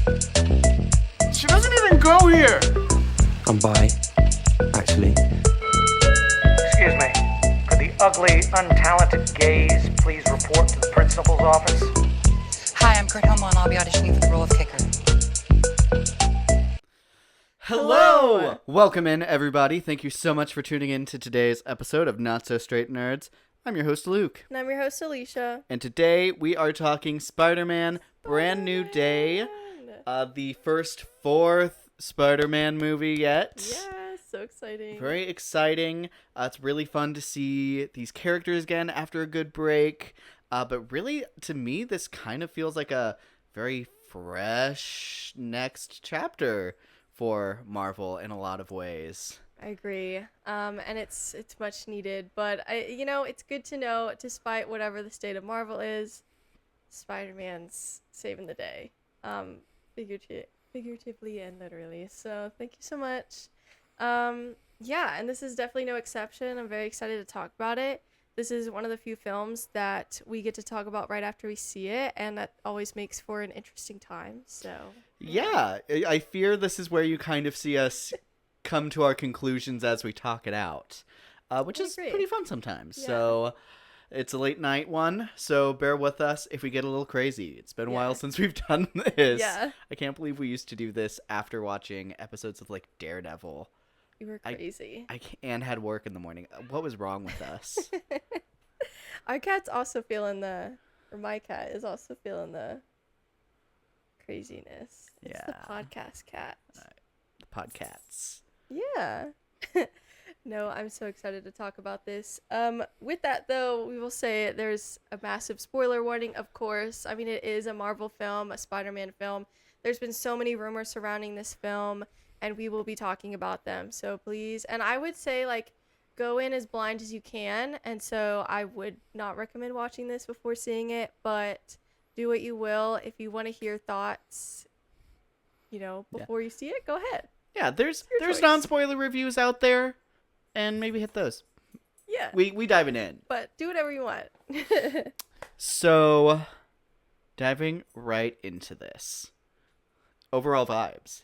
She doesn't even go here. I'm bi, actually. Excuse me. Could the ugly, untalented gays please report to the principal's office? Hi, I'm Kurt Homo, and I'll be auditioning for the role of kicker. Hello! Welcome in, everybody. Thank you so much for tuning in to today's episode of Not So Straight Nerds. I'm your host, Luke. And I'm your host, Alicia. And today we are talking Spider-Man Brand New Day, the fourth Spider-Man movie yet. Yeah, so exciting. Very exciting. It's really fun to see these characters again after a good break. But really, to me, this kind of feels like a very fresh next chapter for Marvel in a lot of ways. I agree. And it's much needed, but it's good to know, despite whatever the state of Marvel is, Spider-Man's saving the day, figuratively and literally. So thank you so much. And this is definitely no exception. I'm very excited to talk about it. This is one of the few films that we get to talk about right after we see it, and that always makes for an interesting time. So yeah, I fear this is where you kind of see us come to our conclusions as we talk it out, which is pretty fun sometimes. Yeah. So it's a late night one, so bear with us if we get a little crazy. It's been a while since we've done this. Yeah. I can't believe we used to do this after watching episodes of like Daredevil. You were crazy. And had work in the morning. What was wrong with us? My cat is also feeling the craziness. It's the podcast cat. The podcasts. Yeah. No, I'm so excited to talk about this. With that, though, we will say there's a massive spoiler warning, of course. I mean, it is a Marvel film, a Spider-Man film. There's been so many rumors surrounding this film, and we will be talking about them. So please, and I would say, go in as blind as you can. And so I would not recommend watching this before seeing it, but do what you will. If you want to hear thoughts, before you see it, go ahead. Yeah, there's non-spoiler reviews out there, and maybe hit those. Yeah. We diving in. But do whatever you want. So, diving right into this. Overall vibes.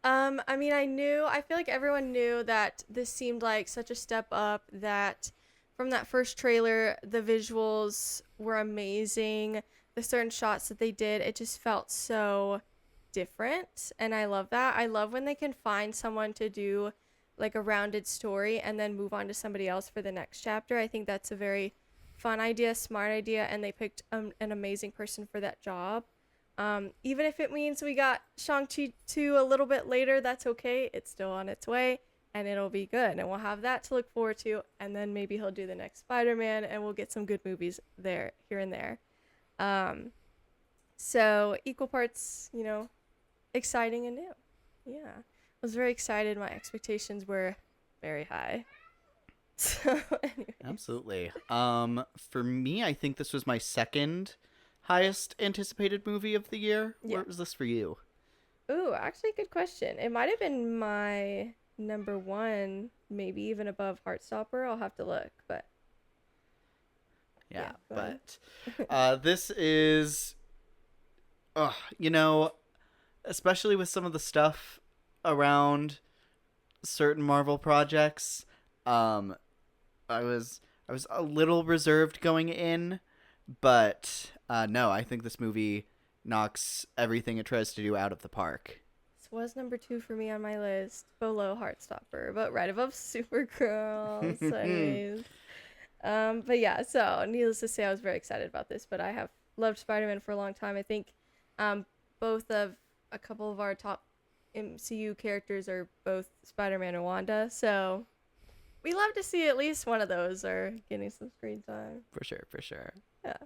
I feel like everyone knew that this seemed like such a step up, that from that first trailer, the visuals were amazing. The certain shots that they did, it just felt so different, and I love that. I love when they can find someone to do like a rounded story and then move on to somebody else for the next chapter. I think that's a very fun idea, smart idea, and they picked an amazing person for that job. Even if it means we got Shang-Chi 2 a little bit later, that's okay. It's still on its way, and it'll be good, and we'll have that to look forward to, and then maybe he'll do the next Spider-Man, and we'll get some good movies here and there. So equal parts, exciting and new. Yeah. I was very excited. My expectations were very high. So anyways. Absolutely. For me, I think this was my second highest anticipated movie of the year. Yeah. What was this for you? Ooh, actually, good question. It might have been my number one, maybe even above Heartstopper. I'll have to look, but yeah, go ahead. But this is, especially with some of the stuff around certain Marvel projects, I was a little reserved going in, but no, I think this movie knocks everything it tries to do out of the park. This was number 2 for me on my list, below Heartstopper, but right above Supergirl. So anyways. But yeah, so needless to say, I was very excited about this, but I have loved Spider-Man for a long time. I think both of a couple of our top MCU characters are both Spider-Man and Wanda, so we love to see at least one of those are getting some screen time. For sure. Yeah.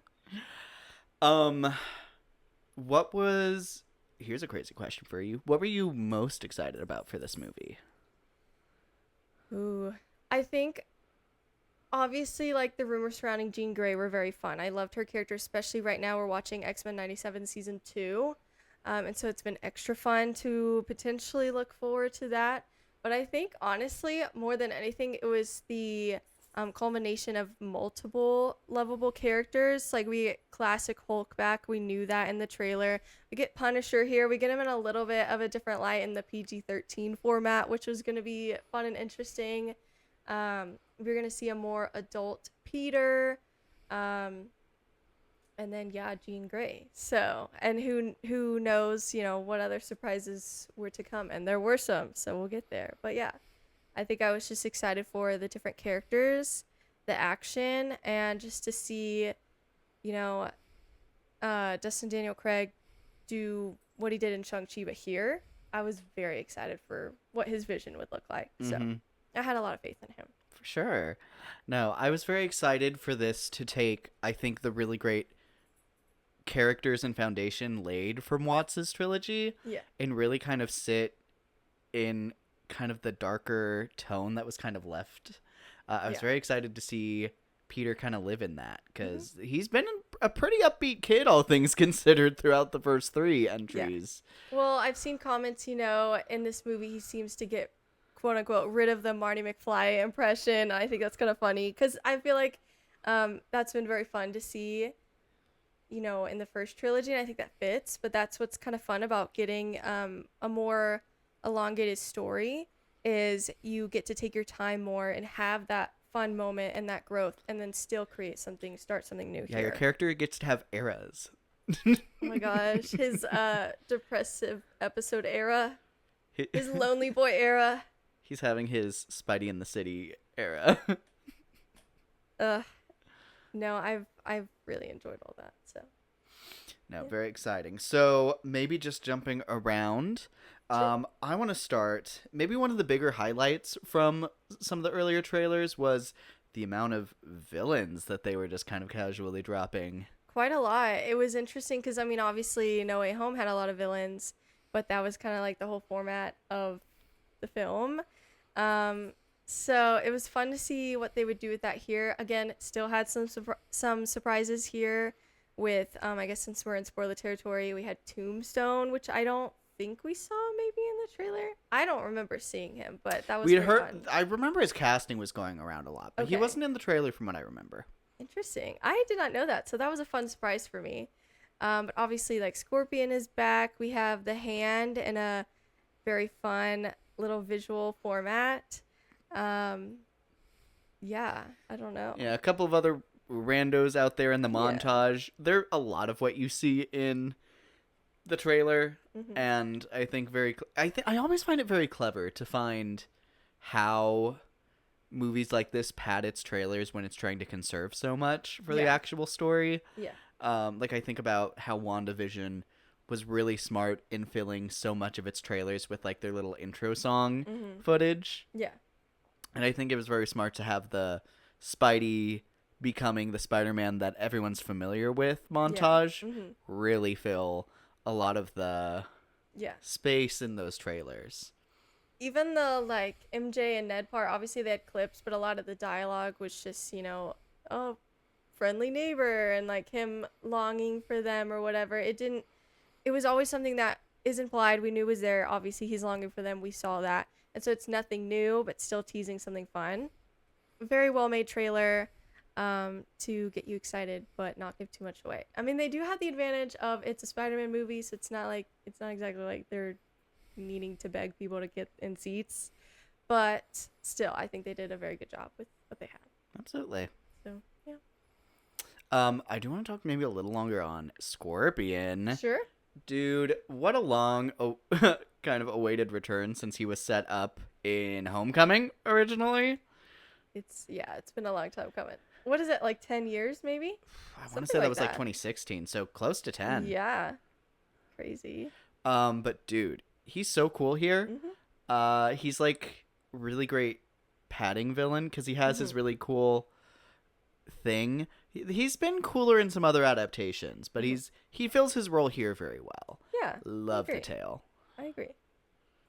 Here's a crazy question for you. What were you most excited about for this movie? Ooh, I think obviously the rumors surrounding Jean Grey were very fun. I loved her character, especially right now we're watching X-Men 97 season 2. And so it's been extra fun to potentially look forward to that. But I think honestly, more than anything, it was the culmination of multiple lovable characters. Like, we get classic Hulk back. We knew that in the trailer. We get Punisher here. We get him in a little bit of a different light in the PG-13 format, which was going to be fun and interesting. We're going to see a more adult Peter. And then, yeah, Jean Grey. So, and who knows, what other surprises were to come. And there were some, so we'll get there. But yeah, I think I was just excited for the different characters, the action, and just to see, Dustin Daniel Craig do what he did in Shang-Chi, but here, I was very excited for what his vision would look like. So, I had a lot of faith in him. For sure. No, I was very excited for this to take, I think, the really great characters and foundation laid from Watts' trilogy and really kind of sit in kind of the darker tone that was kind of left. I was very excited to see Peter kind of live in that, because he's been a pretty upbeat kid, all things considered, throughout the first 3 entries. Yeah. Well, I've seen comments, in this movie he seems to get, quote unquote, rid of the Marty McFly impression. I think that's kind of funny, because I feel like that's been very fun to see, in the first trilogy, and I think that fits. But that's what's kind of fun about getting a more elongated story, is you get to take your time more and have that fun moment and that growth, and then still start something new. Yeah, your character gets to have eras. Oh my gosh, his depressive episode era, his lonely boy era. He's having his Spidey in the City era. No, I've really enjoyed all that. So. No, very exciting. So maybe just jumping around. I want to start. Maybe one of the bigger highlights from some of the earlier trailers was the amount of villains that they were just kind of casually dropping. Quite a lot. It was interesting because, obviously No Way Home had a lot of villains, but that was kind of like the whole format of the film. So it was fun to see what they would do with that here. Again, still had some surprises here with, I guess since we're in spoiler territory, we had Tombstone, which I don't think we saw maybe in the trailer. I don't remember seeing him, but that was fun. I remember his casting was going around a lot, but he wasn't in the trailer from what I remember. Interesting. I did not know that, so that was a fun surprise for me. But obviously, like, Scorpion is back. We have the Hand in a very fun little visual format. Yeah, I don't know. Yeah, a couple of other randos out there in the montage. They're a lot of what you see in the trailer, and I think I always find it very clever to find how movies like this pad its trailers when it's trying to conserve so much for the actual story. Yeah. Like, I think about how WandaVision was really smart in filling so much of its trailers with, like, their little intro song footage. Yeah. And I think it was very smart to have the Spidey becoming the Spider-Man that everyone's familiar with montage really fill a lot of the space in those trailers. Even the, like, MJ and Ned part, obviously they had clips, but a lot of the dialogue was just, friendly neighbor and, like, him longing for them or whatever. It was always something that is implied. We knew was there. Obviously he's longing for them. We saw that. And so it's nothing new, but still teasing something fun. Very well made trailer to get you excited, but not give too much away. They do have the advantage of it's a Spider-Man movie, so it's not exactly like they're needing to beg people to get in seats. But still, I think they did a very good job with what they had. Absolutely. So, yeah. I do want to talk maybe a little longer on Scorpion. Sure. Dude, what a long kind of awaited return since he was set up in Homecoming originally. It's been a long time coming. What is it, like 10 years maybe? I want to say that was like 2016, so close to 10. Yeah. Crazy. But dude, he's so cool here. He's like really great padding villain because he has his really cool thing. He's been cooler in some other adaptations, but he fills his role here very well. Yeah. Love the tail. I agree.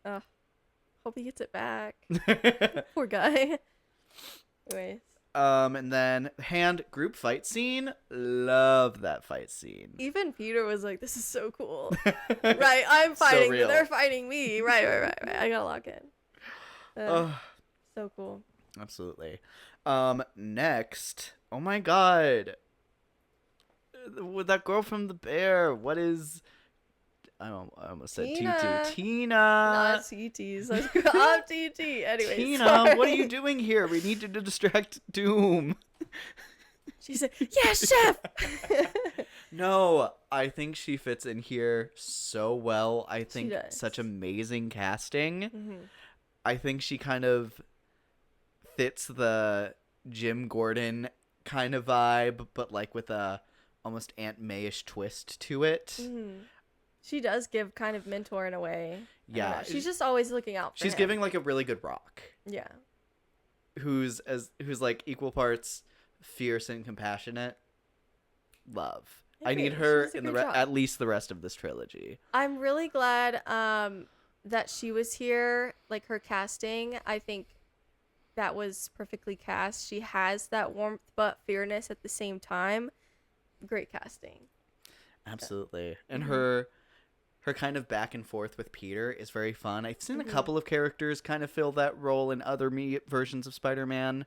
Hope he gets it back. Poor guy. Anyways. And then Hand group fight scene. Love that fight scene. Even Peter was like, "This is so cool." Right, I'm fighting. So They're fighting me. Right. I gotta lock in. So cool. Absolutely. Next, oh my god, with that girl from The Bear. What is? I almost said Tina. Tutu. Tina. Not TTs. I'm TT. Anyway, Tina, sorry. what are you doing here? We need to distract Doom. She said, "Yes, chef." No, I think she fits in here so well. I think does. such amazing casting. Mhm. I think she kind of fits the Jim Gordon kind of vibe, but like with a almost Aunt May-ish twist to it. Mhm. She does give kind of mentor in a way. I don't Yeah, know. She's just always looking out for she's him. giving like a really good Rock, Yeah. who's like equal parts fierce and compassionate. Love. I need Agree. her She does a in the great job. at least the rest of this trilogy. I'm really glad that she was here. Like her casting, I think that was perfectly cast. She has that warmth but fearness at the same time. Great casting. Absolutely. And Mm-hmm. her kind of back and forth with Peter is very fun. I've seen Mm-hmm. a couple of characters kind of fill that role in other versions of Spider-Man.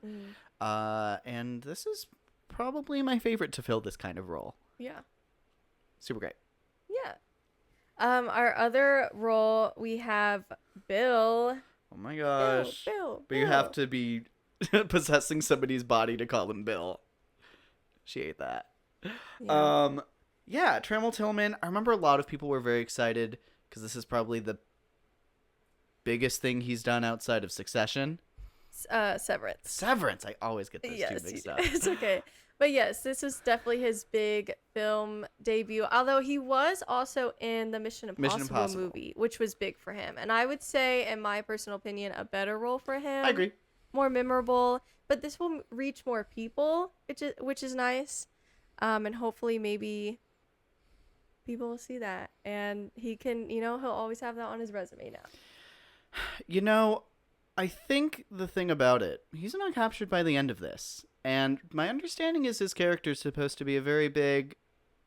And this is probably my favorite to fill this kind of role. Yeah. Super great. Yeah. Our other role, we have Bill. Oh my gosh. Bill. But you have to be possessing somebody's body to call him Bill. She ate that. Yeah. Yeah, Trammell Tillman. I remember a lot of people were very excited because this is probably the biggest thing he's done outside of Succession. Severance. Severance. I always get those two Yes, mixed you up. did. It's okay. But yes, this was definitely his big film debut. Although he was also in the Mission Impossible movie, which was big for him. And I would say, in my personal opinion, a better role for him. I agree. More memorable. But this will reach more people, which is nice. And hopefully maybe people will see that. And he can, he'll always have that on his resume now. You know, I think the thing about it, he's not captured by the end of this. And my understanding is his character is supposed to be a very big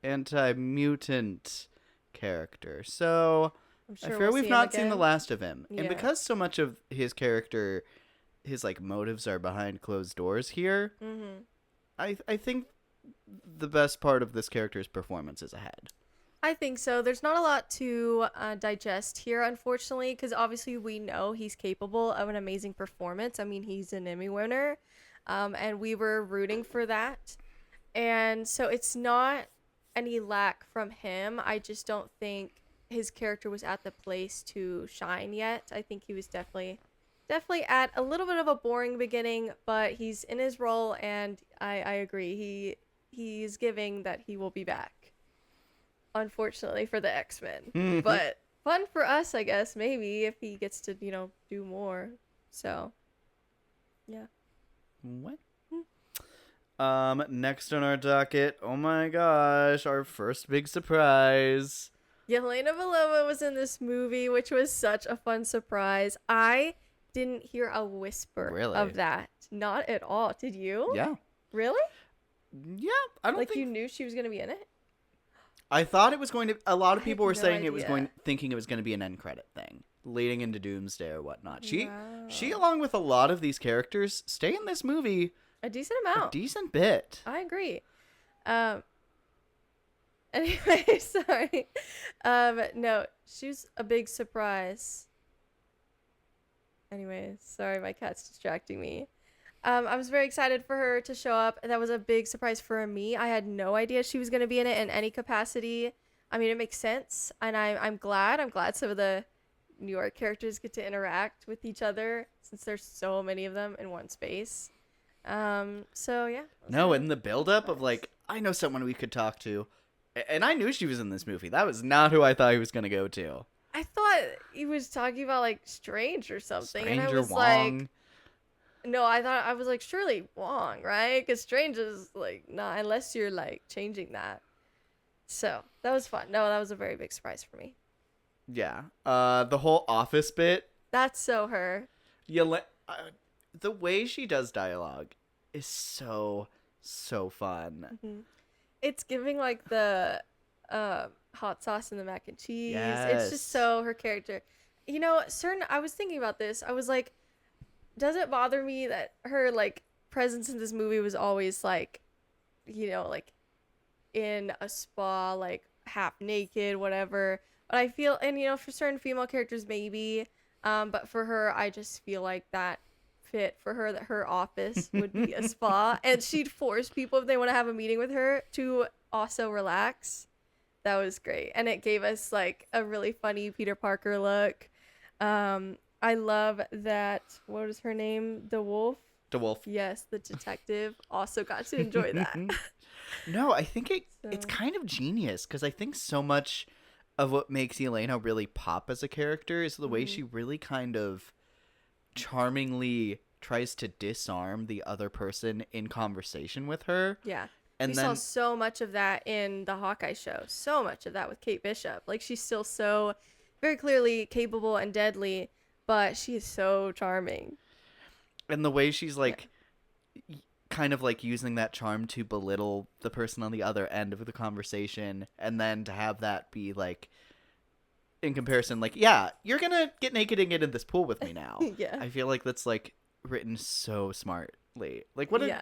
anti-mutant character. So I'm I sure fear we'll we've see him not seen the again. last of him. And Yeah. because so much of his character, his like motives are behind closed doors here, Mm-hmm. I think the best part of this character's performance is ahead. I think so. There's not a lot to digest here, unfortunately, because obviously we know he's capable of an amazing performance. I mean, he's an Emmy winner, and we were rooting for that. And so it's not any lack from him. I just don't think his character was at the place to shine yet. I think he was definitely at a little bit of a boring beginning, but he's in his role, and I agree. He's giving that he will be back. Unfortunately for the X-Men, but fun for us, I guess, maybe if he gets to, do more. So, yeah. What? Next on our docket, oh my gosh, our first big surprise. Yelena Belova was in this movie, which was such a fun surprise. I didn't hear a whisper Really? of that. Not at all. Did you? Yeah. Really? Yeah, I don't Like think you knew she was gonna be in it? I thought it was going to. A lot of I people had were no saying it was idea. thinking it was going to be an end credit thing, leading into Doomsday or whatnot. She, Wow. along with a lot of these characters, stay in this movie A decent a amount. decent bit. I agree. Anyway, sorry. No, she's a big surprise. Anyway, sorry, my cat's distracting me. I was very excited for her to show up. That was a big surprise for me. I had no idea she was going to be in it in any capacity. I mean, it makes sense, and I'm glad. I'm glad some of the New York characters get to interact with each other since there's so many of them in one space. So yeah. No, in the buildup of like, I know someone we could talk to, and I knew she was in this movie. That was not who I thought he was going to go to. I thought he was talking about like Strange or something, and I Stranger was Wong. like, no, I was like, surely Wong, right? Because Strange is like not unless you're like changing that. So that was fun. No, that was a very big surprise for me. Yeah. The whole office bit. That's so her. The way she does dialogue is so fun. It's giving like the hot sauce and the mac and cheese. It's Yes. just so her character. I was thinking about this. I was like, does it bother me that her like presence in this movie was always like, you know, like in a spa, like half naked, whatever. But I feel, and you know, for certain female characters, maybe. But for her, I just feel like that fit for her, that her office would be a spa, and she'd force people if they want to have a meeting with her to also relax. That was great, and it gave us like a really funny Peter Parker look. I love that. What is her name? DeWolf. DeWolf. Yes, the detective also got to enjoy that. No, I think it's So- kind of genius because I think so much of what makes Yelena really pop as a character is the way she really kind of charmingly tries to disarm the other person in conversation with her. Yeah. And We then saw so much of that in the Hawkeye show. So much of that with Kate Bishop. Like, she's still so very clearly capable and deadly, but she is so charming. and the way she's like kind of like using that charm to belittle the person on the other end of the conversation, and then to have that be like in comparison, like, yeah, you're gonna get naked and get in this pool with me now. Yeah. I feel like that's like written so smartly. Like, what an Yeah.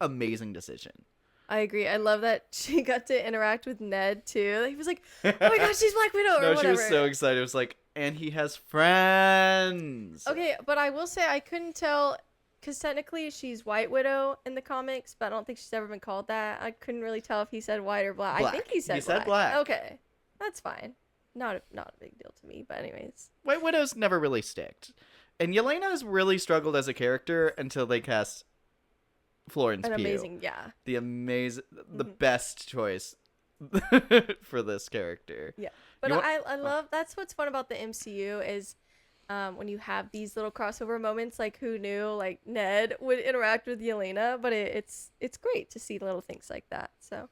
amazing decision. I agree. I love that she got to interact with Ned too. He was like, "Oh my gosh, she's Black Widow!" or No, she whatever. was so excited. It was like, and he has friends. Okay, but I will say I couldn't tell, because technically she's White Widow in the comics, but I don't think she's ever been called that. I couldn't really tell if he said white or black. I think Black. he said He black. said black. Okay, that's fine. Not a big deal to me, but anyways. White Widow's never really sticked. And Yelena's really struggled as a character until they cast Florence An Pugh. amazing, yeah. The best choice for this character. Yeah. But You wa- I love, that's what's fun about the MCU is when you have these little crossover moments, like who knew like Ned would interact with Yelena, but it's great to see little things like that. So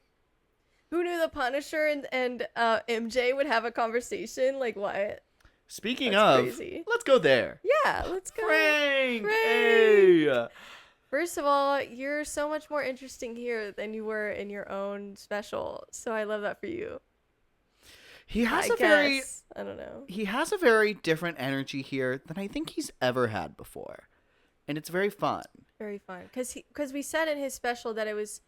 who knew the Punisher and MJ would have a conversation? Like what? Speaking That's of, crazy. let's go there. Yeah, let's go. Frank! Frank! Hey! First of all, you're so much more interesting here than you were in your own special. So I love that for you. He has I don't know. he has a very different energy here than I think he's ever had before. And it's very fun. Very fun. Because we said in his special that it was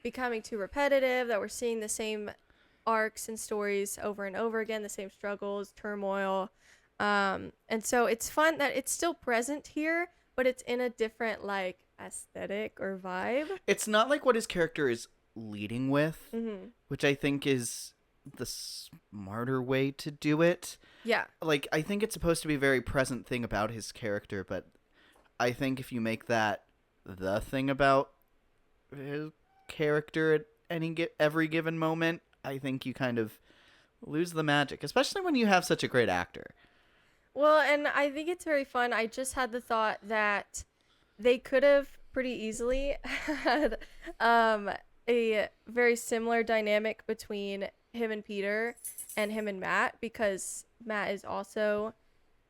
becoming too repetitive, that we're seeing the same arcs and stories over and over again, the same struggles, turmoil. And so it's fun that it's still present here, but it's in a different, like, aesthetic or vibe. It's not like what his character is leading with, Mm-hmm. which I think is the smarter way to do it. Yeah. Like, I think it's supposed to be a very present thing about his character, but I think if you make that the thing about his character at every given moment, I think you kind of lose the magic, especially when you have such a great actor. Well, and I think it's very fun. I just had the thought that they could have pretty easily had a very similar dynamic between him and Peter and him and Matt, because Matt is also,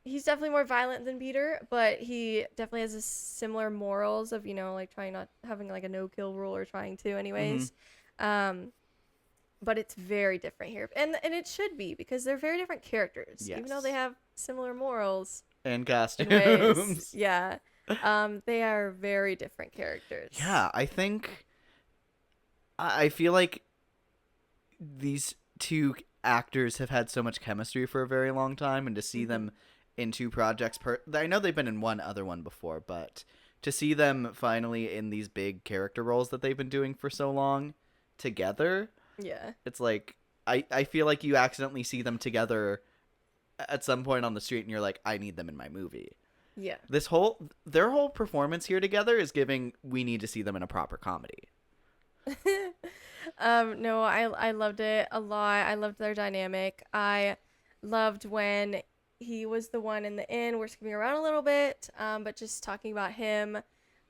he's definitely more violent than Peter, but he definitely has a similar morals of, you know, like trying not having like a no-kill rule, or trying to anyways. But it's very different here, and it should be, because they're very different characters, even though Yes. they have similar morals And in costumes. ways. Yeah. They are very different characters. Yeah, I think I feel like these two actors have had so much chemistry for a very long time, and to see them in two projects I know they've been in one other one before, but to see them finally in these big character roles that they've been doing for so long together, Yeah. it's like I feel like you accidentally see them together at some point on the street and you're like, I need them in my movie. Yeah. Their whole performance here together is giving we need to see them in a proper comedy. No, I loved it a lot. I loved their dynamic. I loved when he was the one in the inn. We're skipping around a little bit, but just talking about him.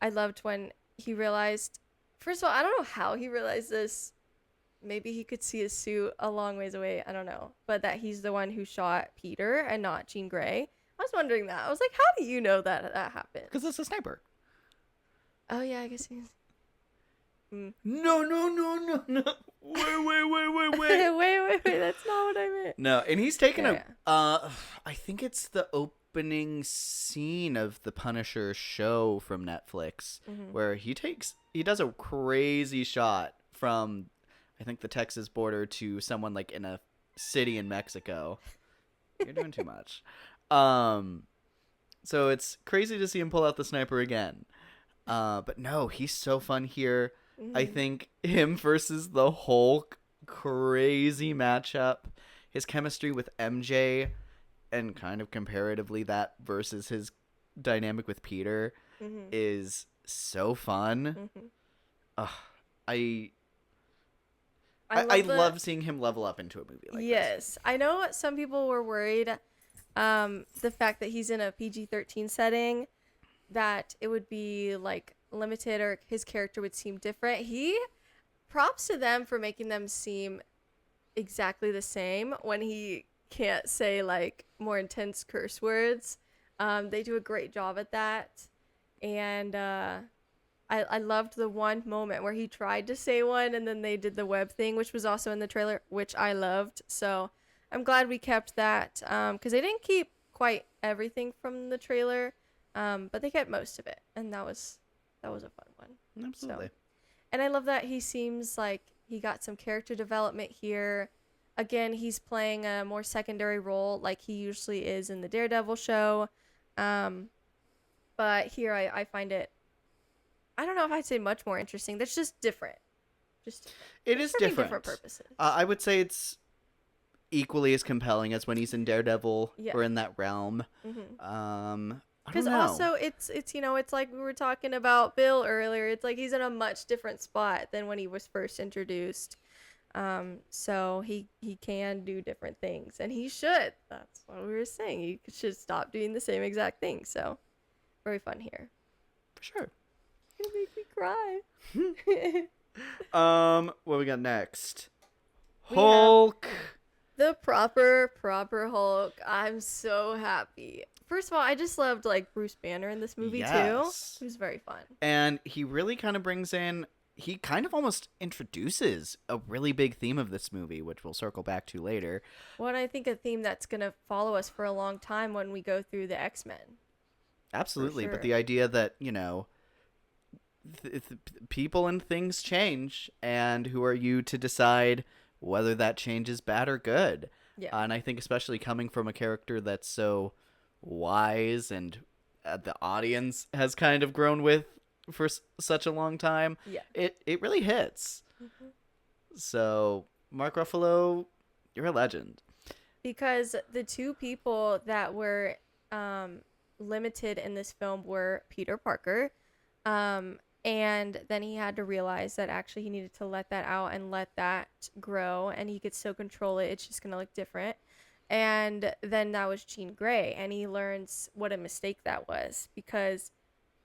I loved when he realized, first of all, I don't know how he realized this. Maybe he could see his suit a long ways away. I don't know. But that he's the one who shot Peter and not Jean Grey. I was wondering that. I was like, how do you know that happened? Because it's a sniper. Oh, yeah, I guess he's... No. Wait. wait, that's not what I meant. No, and he's taken Yeah, I think it's the opening scene of the Punisher show from Netflix, where he does a crazy shot from, I think, the Texas border to someone like in a city in Mexico. You're doing too much. So it's crazy to see him pull out the sniper again. But no, he's so fun here. I think him versus the Hulk, crazy matchup. His chemistry with MJ, and kind of comparatively that versus his dynamic with Peter, is so fun. I love seeing him level up into a movie like this. Yes, I know some people were worried, the fact that he's in a PG-13 setting, that it would be like limited or his character would seem different. Props to them for making them seem exactly the same when he can't say like more intense curse words. They do a great job at that, and I loved the one moment where he tried to say one and then they did the web thing, which was also in the trailer, which I loved. So I'm glad we kept that, because they didn't keep quite everything from the trailer, but they kept most of it, and that was a fun one. Absolutely. So, and I love that he seems like he got some character development here. Again, he's playing a more secondary role like he usually is in the Daredevil show. But here I find it, I don't know if I'd say much more interesting. That's just different. It is different. different. Different purposes. I would say it's equally as compelling as when he's in Daredevil or in that realm. Because also it's it's like we were talking about Bill earlier. It's like he's in a much different spot than when he was first introduced. So he can do different things, and he should. That's what we were saying. He should stop doing the same exact thing. So very fun here. For sure. It's gonna make me cry. What we got next? We Hulk. The proper Hulk. I'm so happy. First of all, I just loved like Bruce Banner in this movie too. It was very fun. And he really kind of brings in, he kind of almost introduces a really big theme of this movie, which we'll circle back to later. Well, and I think a theme that's going to follow us for a long time when we go through the X-Men. Absolutely. For But sure. the idea that, people and things change, and who are you to decide whether that change is bad or good? Yeah. And I think especially coming from a character that's so wise and the audience has kind of grown with for such a long time, Yeah. it really hits. So Mark Ruffalo, you're a legend. Because the two people that were limited in this film were Peter Parker, and then he had to realize that actually he needed to let that out and let that grow, and he could still control it. It's just going to look different. And then that was Jean Grey, and he learns what a mistake that was, because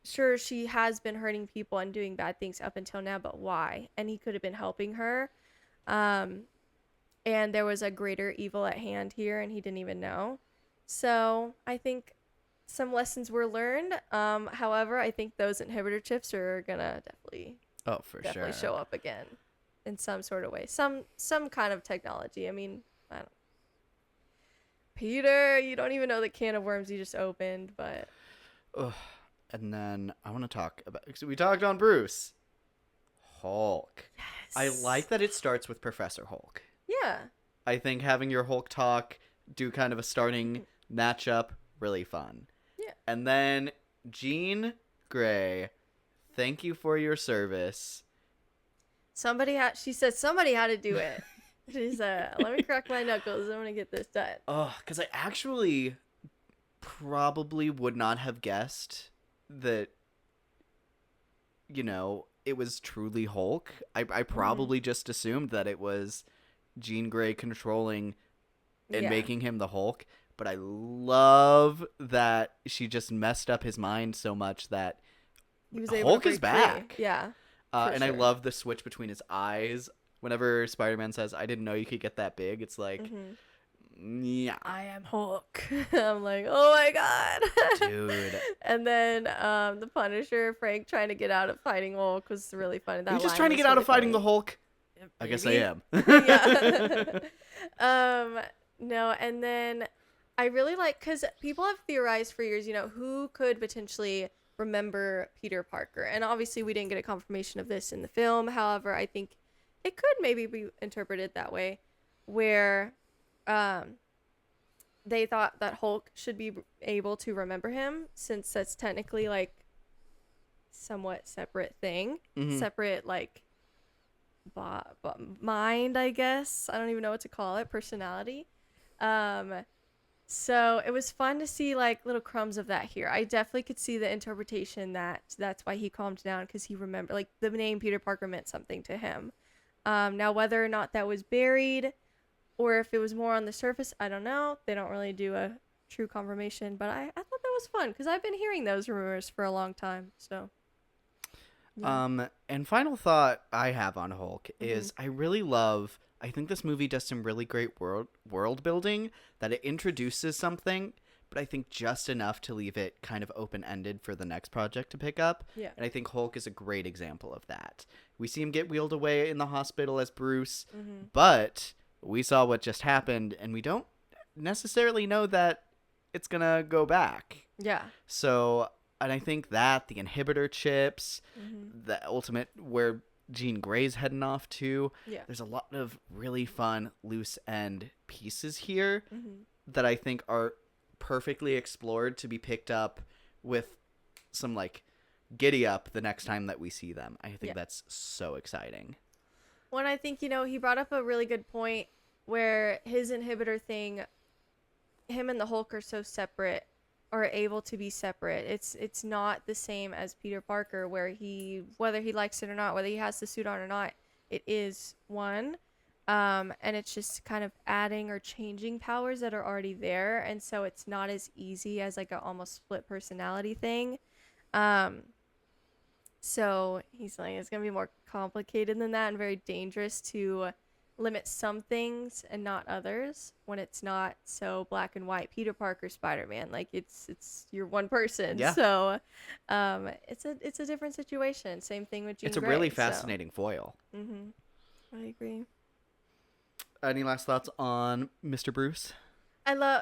sure, she has been hurting people and doing bad things up until now, but why? And he could have been helping her. And there was a greater evil at hand here, and he didn't even know. So I think some lessons were learned. However, I think those inhibitor chips are gonna definitely show up again in some sort of way. Some kind of technology. I mean, I don't. Peter, you don't even know the can of worms you just opened, but. Ugh. And then I want to talk about, so we talked on Bruce. Hulk. Yes. I like that it starts with Professor Hulk. Yeah. I think having your Hulk talk, do kind of a starting matchup, really fun. Yeah. And then Jean Grey, thank you for your service. She said somebody had to do it. She said, let me crack my knuckles. I'm going to get this done. Oh, because I actually probably would not have guessed that, it was truly Hulk. I probably just assumed that it was Jean Grey controlling and making him the Hulk. But I love that she just messed up his mind so much that He was able Hulk to is break free. back. Yeah. And I sure. love the switch between his eyes. Whenever Spider-Man says, I didn't know you could get that big, it's like, yeah. I am Hulk. I'm like, oh my god. Dude. And then the Punisher, Frank, trying to get out of fighting Hulk was really funny. Are you just trying to get out of fighting the Hulk? I guess I am. Yeah. No, and then I really like, because people have theorized for years, who could potentially remember Peter Parker. And obviously, we didn't get a confirmation of this in the film. However, I think it could maybe be interpreted that way, where they thought that Hulk should be able to remember him, since that's technically like somewhat separate thing, separate like mind, I guess. I don't even know what to call it, personality. So it was fun to see like little crumbs of that here. I definitely could see the interpretation that that's why he calmed down, because he remembered, like, the name Peter Parker meant something to him. Now whether or not that was buried or if it was more on the surface, I don't know. They don't really do a true confirmation, but I thought that was fun, because I've been hearing those rumors for a long time. So and final thought I have on Hulk is I think this movie does some really great world building, that it introduces something, but I think just enough to leave it kind of open-ended for the next project to pick up. Yeah. And I think Hulk is a great example of that. We see him get wheeled away in the hospital as Bruce, but we saw what just happened, and we don't necessarily know that it's gonna go back. yeah. So, and I think that the inhibitor chips, the ultimate where Jean Grey's heading off to, Yeah. there's a lot of really fun loose end pieces here that I think are perfectly explored to be picked up with some like giddy up the next time that we see them. I think that's so exciting. Well, I think, he brought up a really good point where his inhibitor thing, him and the Hulk are so separate, or able to be separate. It's not the same as Peter Parker, where whether he likes it or not, whether he has the suit on or not, it is one. And it's just kind of adding or changing powers that are already there. And so it's not as easy as like a almost split personality thing. So he's like, it's going to be more complicated than that, and very dangerous to limit some things and not others when it's not so black and white. Peter Parker, Spider-Man, like it's you're one person. Yeah. So it's a different situation. Same thing with Jean It's a Grey, really so. fascinating foil. I agree. Any last thoughts on Mr. Bruce?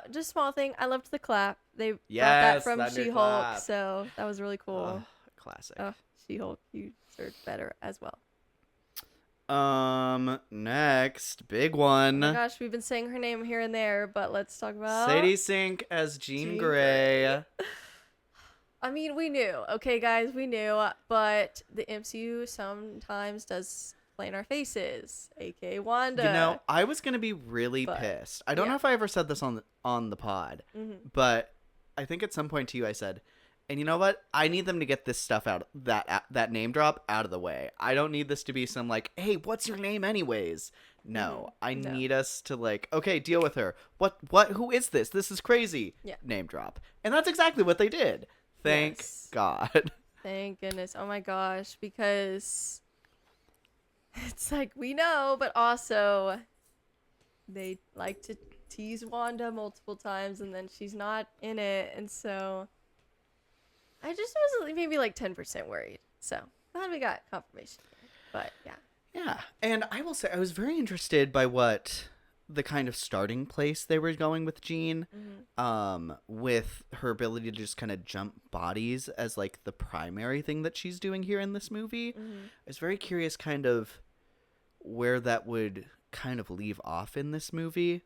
Just small thing, I loved the clap. They brought Yes, that from that new She-Hulk, clap. so that was really cool. Classic. She-Hulk, you deserved better as well. Next big one. Oh my gosh, we've been saying her name here and there, but let's talk about Sadie Sink as Jean Jean Grey. I mean, we knew, okay, guys, we knew, but the MCU sometimes does play in our faces, aka Wanda. I was gonna be really pissed. I don't know if I ever said this on the pod, but I think at some point to you I said, and you know what? I need them to get this stuff out, that name drop out of the way. I don't need this to be some like, hey, what's your name anyways? No, I need us to like, okay, deal with her. What, who is this? This is crazy. Yeah. Name drop. And that's exactly what they did. Thank God. Thank goodness. Oh my gosh, because it's like, we know, but also they like to tease Wanda multiple times and then she's not in it, and so I just was maybe like 10% worried. So glad we got confirmation here. But yeah. Yeah, and I will say I was very interested by what the kind of starting place they were going with Jean, with her ability to just kind of jump bodies as like the primary thing that she's doing here in this movie. I was very curious kind of where that would kind of leave off in this movie.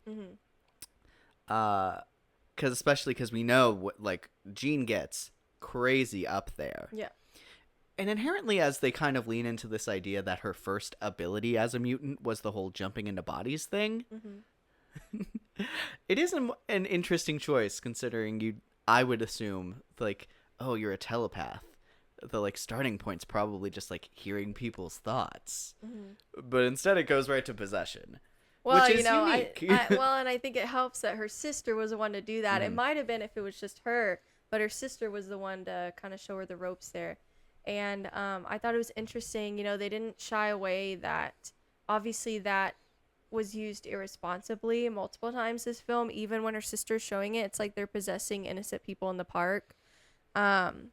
Especially because we know what like Jean gets crazy up there. Yeah. And inherently, as they kind of lean into this idea that her first ability as a mutant was the whole jumping into bodies thing, it is an interesting choice, considering I would assume, like, oh, you're a telepath. The, like, starting point's probably just, like, hearing people's thoughts. But instead it goes right to possession. Well, which is unique. and I think it helps that her sister was the one to do that. It might have been if it was just her, but her sister was the one to kind of show her the ropes there. And I thought it was interesting, they didn't shy away that obviously that was used irresponsibly multiple times this film. Even when her sister's showing it, it's like they're possessing innocent people in the park. And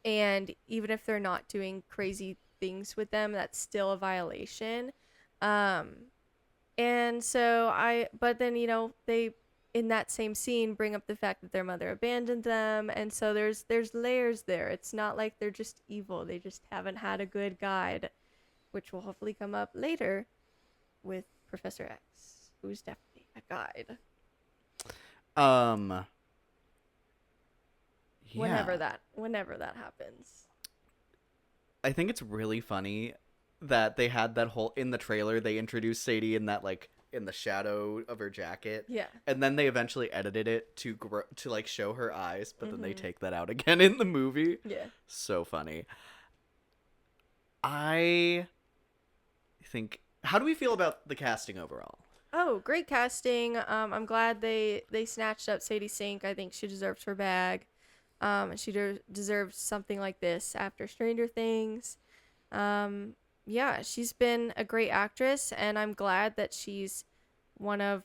even if they're not doing crazy things with them, that's still a violation. And so but then, they in that same scene bring up the fact that their mother abandoned them, and so there's layers there. It's not like they're just evil. They just haven't had a good guide, which will hopefully come up later with Professor X, who's definitely a guide. Yeah. Whenever that happens. I think it's really funny that they had that whole in the trailer. They introduced Sadie in that like in the shadow of her jacket. Yeah. And then they eventually edited it to like show her eyes, but then they take that out again in the movie. Yeah. So funny. I think. How do we feel about the casting overall? Oh, great casting. I'm glad they snatched up Sadie Sink. I think she deserves her bag. She deserves something like this after Stranger Things. Yeah, she's been a great actress, and I'm glad that she's one of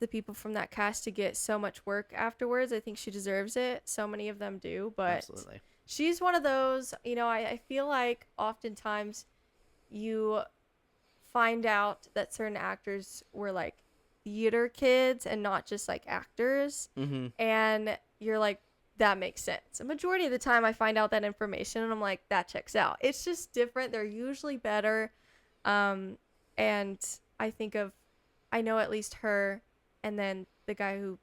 the people from that cast to get so much work afterwards. I think she deserves it. So many of them do, but Absolutely. she's one of those, I feel like oftentimes you find out that certain actors were like theater kids and not just like actors. Mm-hmm. And you're like, that makes sense. A majority of the time I find out that information and I'm like, that checks out. It's just different. They're usually better. And I know at least her, and then the guy who,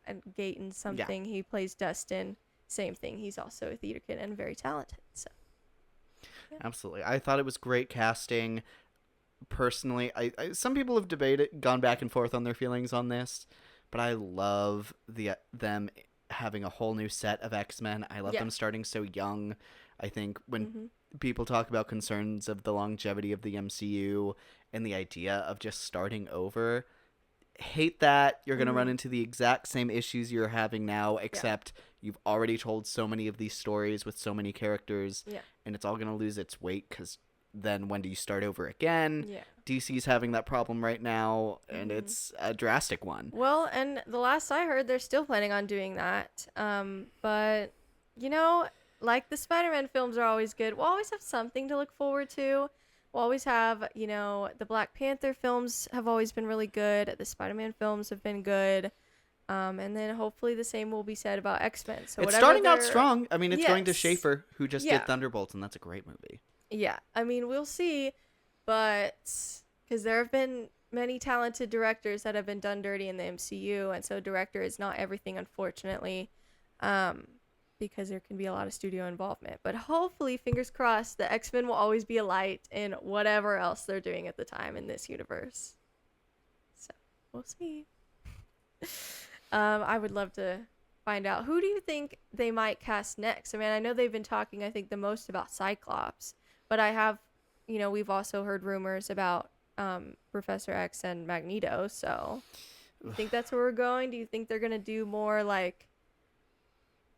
and Gayton something, he plays Dustin. Same thing. He's also a theater kid and very talented. So. Yeah. Absolutely. I thought it was great casting. Personally, I some people have gone back and forth on their feelings on this, but I love them having a whole new set of X-Men. I love them starting so young. I think when people talk about concerns of the longevity of the MCU and the idea of just starting over, hate that. You're going to run into the exact same issues you're having now, except you've already told so many of these stories with so many characters, and it's all going to lose its weight because then when do you start over again? Yeah. DC's having that problem right now, and it's a drastic one. Well, and the last I heard, they're still planning on doing that. But, like the Spider-Man films are always good. We'll always have something to look forward to. We'll always have, the Black Panther films have always been really good. The Spider-Man films have been good. And then hopefully the same will be said about X-Men. So it's starting out strong. I mean, it's going to Schaefer, who just did Yeah. Thunderbolts, and that's a great movie. Yeah, I mean, we'll see, but because there have been many talented directors that have been done dirty in the MCU, and so director is not everything, unfortunately, because there can be a lot of studio involvement. But hopefully, fingers crossed, the X-Men will always be a light in whatever else they're doing at the time in this universe. So, we'll see. I would love to find out. Who do you think they might cast next? I mean, I know they've been talking, I think, the most about Cyclops. But I have, we've also heard rumors about Professor X and Magneto. So, you think that's where we're going? Do you think they're gonna do more like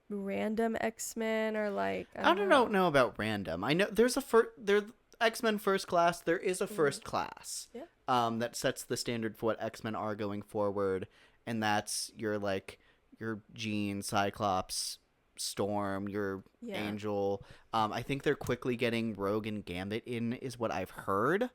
random X-Men or like? I don't know about random. I know there's there's X-Men First Class. There is a First Class. Yeah. That sets the standard for what X-Men are going forward, and that's your Jean, Cyclops, Storm, your Angel. I think they're quickly getting Rogue and Gambit in, is what I've heard.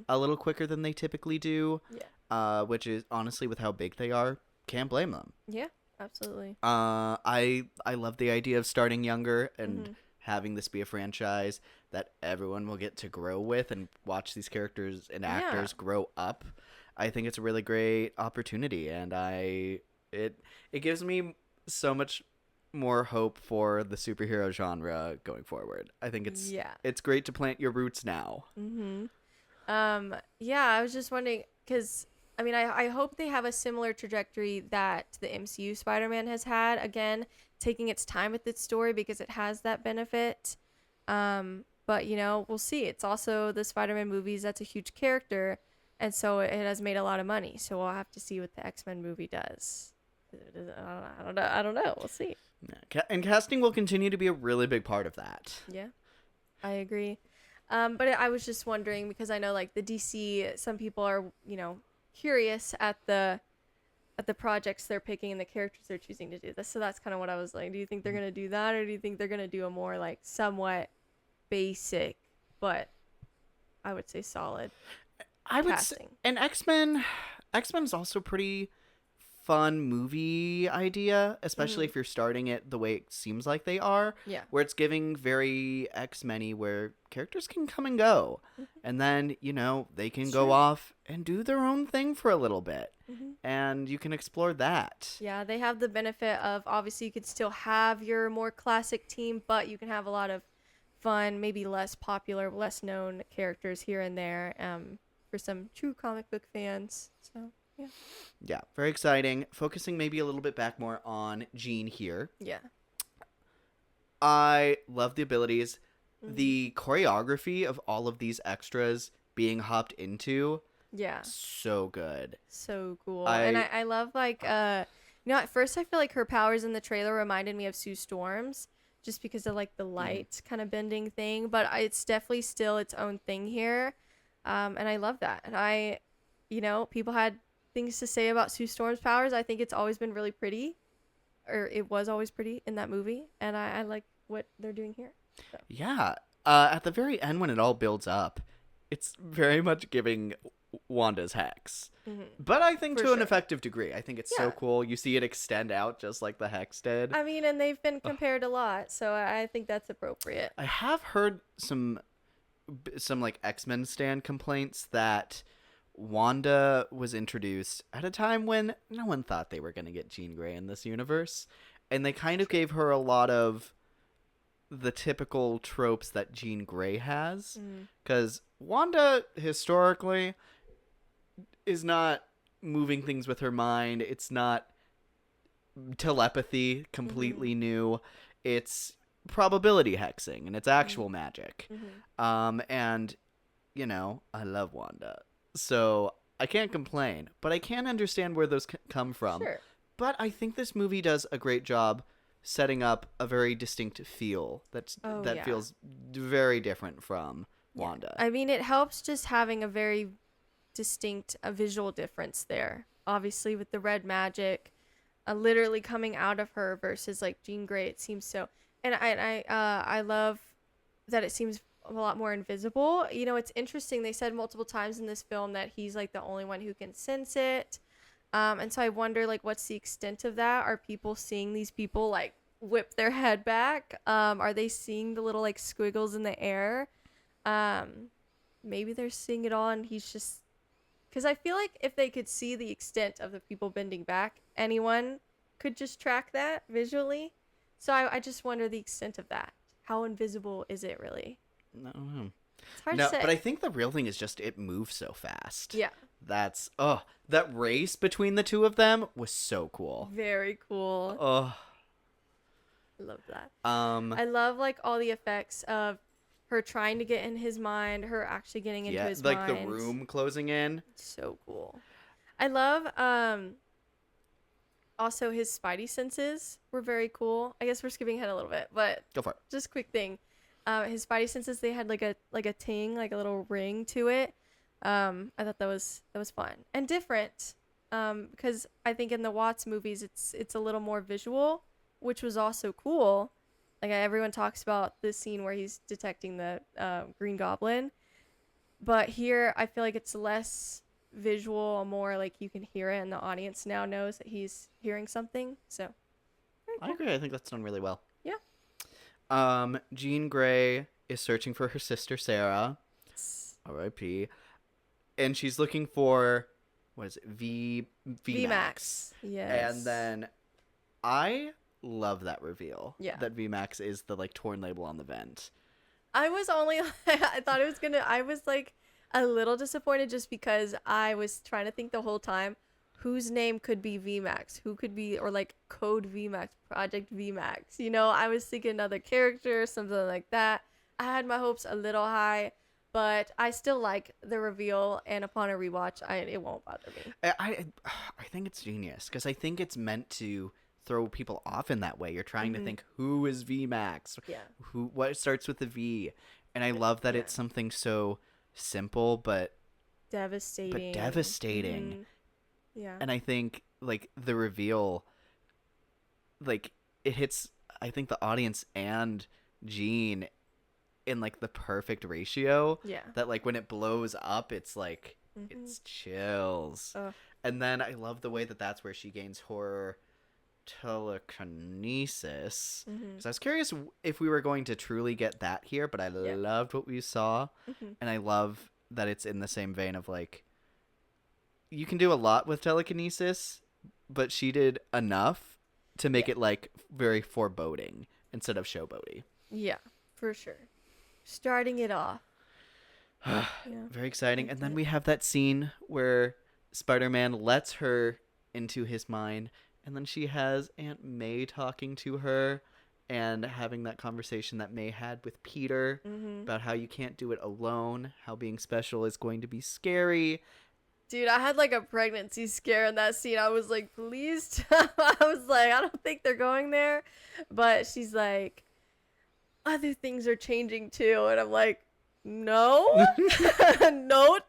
A little quicker than they typically do. Yeah. Which is honestly, with how big they are, can't blame them. Yeah, absolutely. I love the idea of starting younger and having this be a franchise that everyone will get to grow with and watch these characters and actors grow up. I think it's a really great opportunity, and it gives me so much more hope for the superhero genre going forward. I think it's great to plant your roots now. I was just wondering, because I mean, I hope they have a similar trajectory that the MCU Spider-Man has had, again, taking its time with its story because it has that benefit. But we'll see. It's also the Spider-Man movies. That's a huge character, and so it has made a lot of money. So we'll have to see what the X-Men movie does. I don't know. We'll see. Yeah. And casting will continue to be a really big part of that. Yeah, I agree. But I was just wondering, because I know like the DC, some people are, curious at the projects they're picking and the characters they're choosing to do this. So that's kind of what I was like, do you think they're going to do that, or do you think they're going to do a more like somewhat basic, but I would say solid I would casting? say, and X-Men's also pretty fun movie idea, especially if you're starting it the way it seems like they are, Yeah. where it's giving very X-Men-y, where characters can come and go, and then, you know, they can go Sure. off and do their own thing for a little bit, Mhm. and you can explore that. Yeah, they have the benefit of obviously you could still have your more classic team, but you can have a lot of fun, maybe less popular, less known characters here and there for some true comic book fans. So, yeah. Yeah, very exciting. Focusing maybe a little bit back more on Jean here. Yeah. I love the abilities. Mm-hmm. The choreography of all of these extras being hopped into, Yeah. so good. So cool. I- And I love like at first I feel like her powers in the trailer reminded me of Sue Storm's just because of like the light kind of bending thing, but it's definitely still its own thing here. And I love that. And people had things to say about Sue Storm's powers. I think it's always been really pretty, or it was always pretty in that movie, and I like what they're doing here. So. Yeah. At the very end, when it all builds up, it's very much giving Wanda's hex. But I think For to an sure. effective degree. I think it's so Yeah. cool. You see it extend out just like the hex did. I mean, and they've been compared a lot, so I think that's appropriate. I have heard some like X-Men stand complaints that Wanda was introduced at a time when no one thought they were going to get Jean Grey in this universe, and they kind of gave her a lot of the typical tropes that Jean Grey has, because Wanda historically is not moving things with her mind. It's not telepathy, completely new. It's probability hexing, and it's actual magic. And you know, I love Wanda, so I can't complain, but I can understand where those come from. Sure. But I think this movie does a great job setting up a very distinct feel that Yeah. feels very different from Wanda. I mean, it helps just having a very distinct visual difference there. Obviously, with the red magic, literally coming out of her versus like Jean Grey, it seems so. And I love that it seems a lot more invisible. You know, it's interesting. They said multiple times in this film that he's like the only one who can sense it. And so I wonder, like, what's the extent of that? Are people seeing these people like whip their head back? Are they seeing the little like squiggles in the air? Maybe they're seeing it all, and he's just, because I feel like if they could see the extent of the people bending back, anyone could just track that visually. So I just wonder the extent of that. How invisible is it really? No, no. It's hard No, to say. but I think the real thing is just it moves so fast. Yeah. That's that race between the two of them was so cool. Very cool. Oh, I love that. I I love like all the effects of her trying to get in his mind, her actually getting into yeah, his like mind. the room closing in. So cool. I love also his spidey senses were very cool. I guess we're skipping ahead a little bit, but Go for it. just quick thing. His spidey senses, they had like a ting, like a little ring to it. I thought that was fun and different. Because I think in the Watts movies it's a little more visual, which was also cool. Like everyone talks about the scene where he's detecting the Green Goblin, but here I feel like it's less visual, more like you can hear it, and the audience now knows that he's hearing something. So I agree. I think that's done really well. yeah. Jean Grey is searching for her sister Sarah, R.I.P., and she's looking for what is it? VMAX. Yes. And then I love that reveal. Yeah. That VMAX is the like torn label on the vent. I was only I thought it was I was like a little disappointed just because I was trying to think the whole time whose name could be VMAX, who could be, or like Code VMAX, Project VMAX. You know, I was thinking another character, something like that. I had my hopes a little high, but I still like the reveal, and upon a rewatch, it won't bother me. I think it's genius because I think it's meant to throw people off in that way. You're trying to think, who is VMAX? Yeah. What starts with a V? And I love that it's something so simple but Devastating. devastating. Yeah. And I think like the reveal, like it hits I think the audience and Jean in like the perfect ratio. Yeah. That like when it blows up, it's like it's chills. Ugh. And then I love the way that that's where she gains horror telekinesis. Because I was curious if we were going to truly get that here, but I loved what we saw. And I love that it's in the same vein of like, you can do a lot with telekinesis, but she did enough to make it like very foreboding instead of showboaty. Yeah, for sure. Starting it off. Very exciting. And then we have that scene where Spider-Man lets her into his mind, and then she has Aunt May talking to her and having that conversation that May had with Peter about how you can't do it alone, how being special is going to be scary. Dude, I had like a pregnancy scare in that scene. I was like, please. I was like, I don't think they're going there. But she's like, other things are changing too. And I'm like, no, no,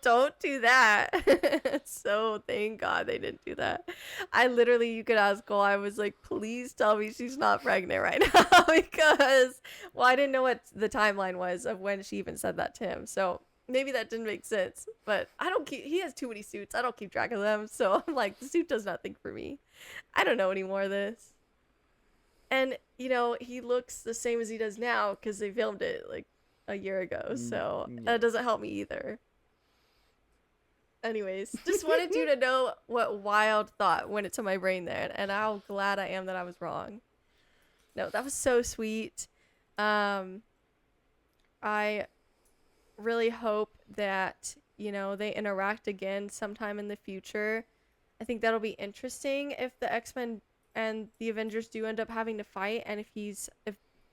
don't do that. So thank God they didn't do that. I literally, you could ask Cole, I was like, please tell me she's not pregnant right now. Because, well, I didn't know what the timeline was of when she even said that to him. So maybe that didn't make sense. But he has too many suits. I don't keep track of them. So I'm like, the suit does not think for me. I don't know any more of this. And, you know, he looks the same as he does now because they filmed it like a year ago, so that doesn't help me either. Anyways, just wanted you to know what wild thought went into my brain there, and how glad I am that I was wrong. No, that was so sweet. I really hope that, you know, they interact again sometime in the future. I think that'll be interesting if the X-Men and the Avengers do end up having to fight, and if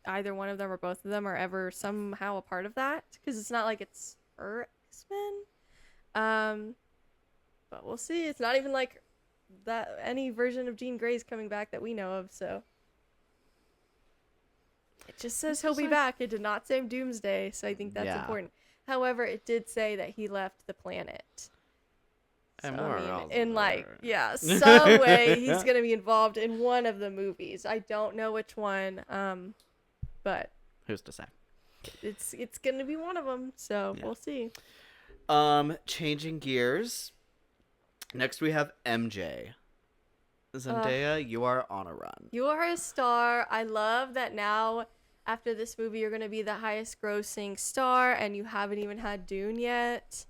either one of them or both of them are ever somehow a part of that, because it's not like it's her X-Men. But we'll see. It's not even like that any version of Jean Grey's coming back that we know of, so it just says he'll be back. It did not say Doomsday, so I think that's important. However, it did say that he left the planet. And so, more in like, some way he's gonna be involved in one of the movies. I don't know which one. But who's to say? It's gonna be one of them, so we'll see. Changing gears. Next we have MJ. Zendaya, you are on a run. You are a star. I love that now, after this movie, you're gonna be the highest grossing star, and you haven't even had Dune yet.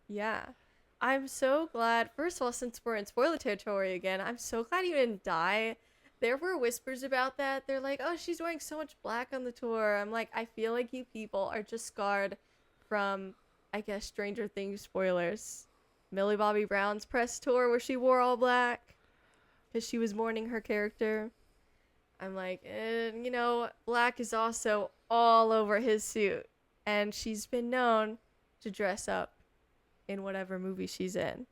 Yeah. I'm so glad. First of all, since we're in spoiler territory again, I'm so glad you didn't die. There were whispers about that. They're like, oh, she's wearing so much black on the tour. I'm like, I feel like you people are just scarred from, I guess, Stranger Things spoilers. Millie Bobby Brown's press tour where she wore all black because she was mourning her character. I'm like, you know, black is also all over his suit. And she's been known to dress up in whatever movie she's in.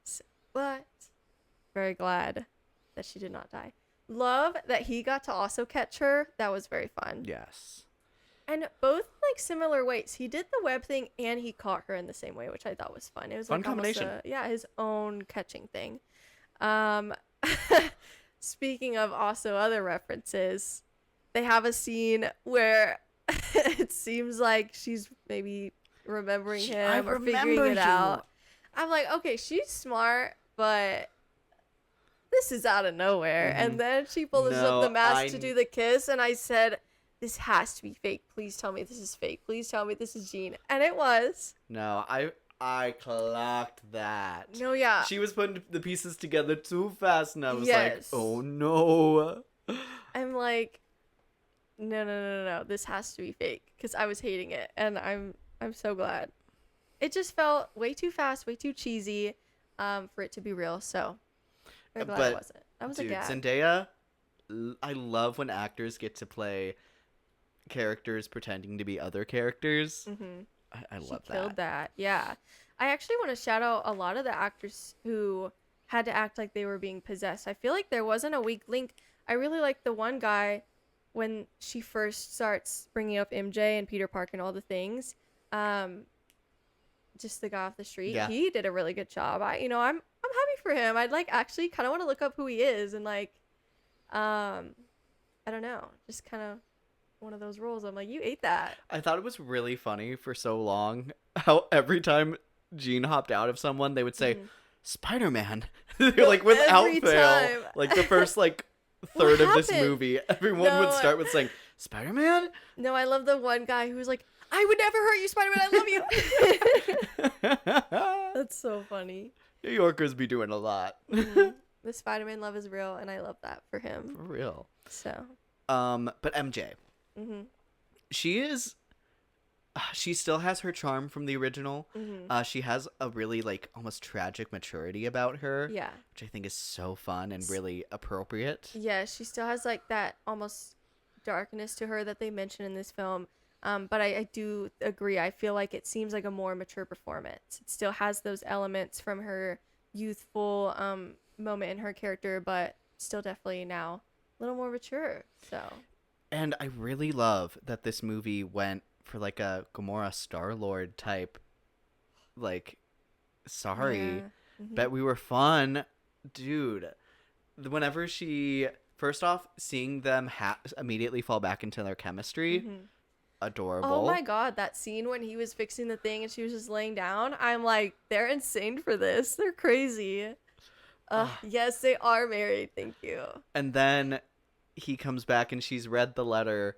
So, but very glad that she did not die. Love that he got to also catch her. That was very fun. Yes. And both like similar ways. He did the web thing and he caught her in the same way, which I thought was fun. It was fun like combination. His own catching thing. Speaking of also other references, they have a scene where it seems like she's maybe remembering him or figuring it out. I'm like, okay, she's smart, but this is out of nowhere. And then she pulls up the mask to do the kiss, and I said, this has to be fake. Please tell me this is fake. Please tell me this is Jean. And it was. No, I clocked that. No, yeah. She was putting the pieces together too fast, and I was Yes. like, oh no. I'm like, no. This has to be fake, because I was hating it, and I'm so glad. It just felt way too fast, way too cheesy, for it to be real. So I'm glad it wasn't. That was dude, a gag. Zendaya, I love when actors get to play characters pretending to be other characters. I love that. She killed that. Yeah. I actually want to shout out a lot of the actors who had to act like they were being possessed. I feel like there wasn't a weak link. I really like the one guy when she first starts bringing up MJ and Peter Parker and all the things. Just the guy off the street. Yeah. He did a really good job. I'm happy for him. I'd like actually kind of want to look up who he is and like, I don't know, just kind of one of those roles. I'm like, you ate that. I thought it was really funny for so long how every time gene hopped out of someone, they would say, Spider-Man. Like, without every fail. time. Like, the first, like, third of this happened? movie, everyone would No, start with saying, Spider-Man? No, I love the one guy who was like, I would never hurt you, Spider-Man. I love you. That's so funny. New Yorkers be doing a lot. The Spider-Man love is real, and I love that for him. For real. So. But MJ. Mm-hmm. She still has her charm from the original. Mm-hmm. She has a really, like, almost tragic maturity about her. Yeah. Which I think is so fun and really appropriate. Yeah, she still has like that almost darkness to her that they mention in this film. But I do agree. I feel like it seems like a more mature performance. It still has those elements from her youthful moment in her character, but still definitely now a little more mature. So. And I really love that this movie went for like a Gamora Star-Lord type, like, sorry, Yeah. Mm-hmm. bet we were fun. Dude, whenever first off, seeing them immediately fall back into their chemistry, adorable. Oh my god, that scene when he was fixing the thing and she was just laying down. I'm like, they're insane for this. They're crazy. Yes, they are married. Thank you. And then he comes back and she's read the letter.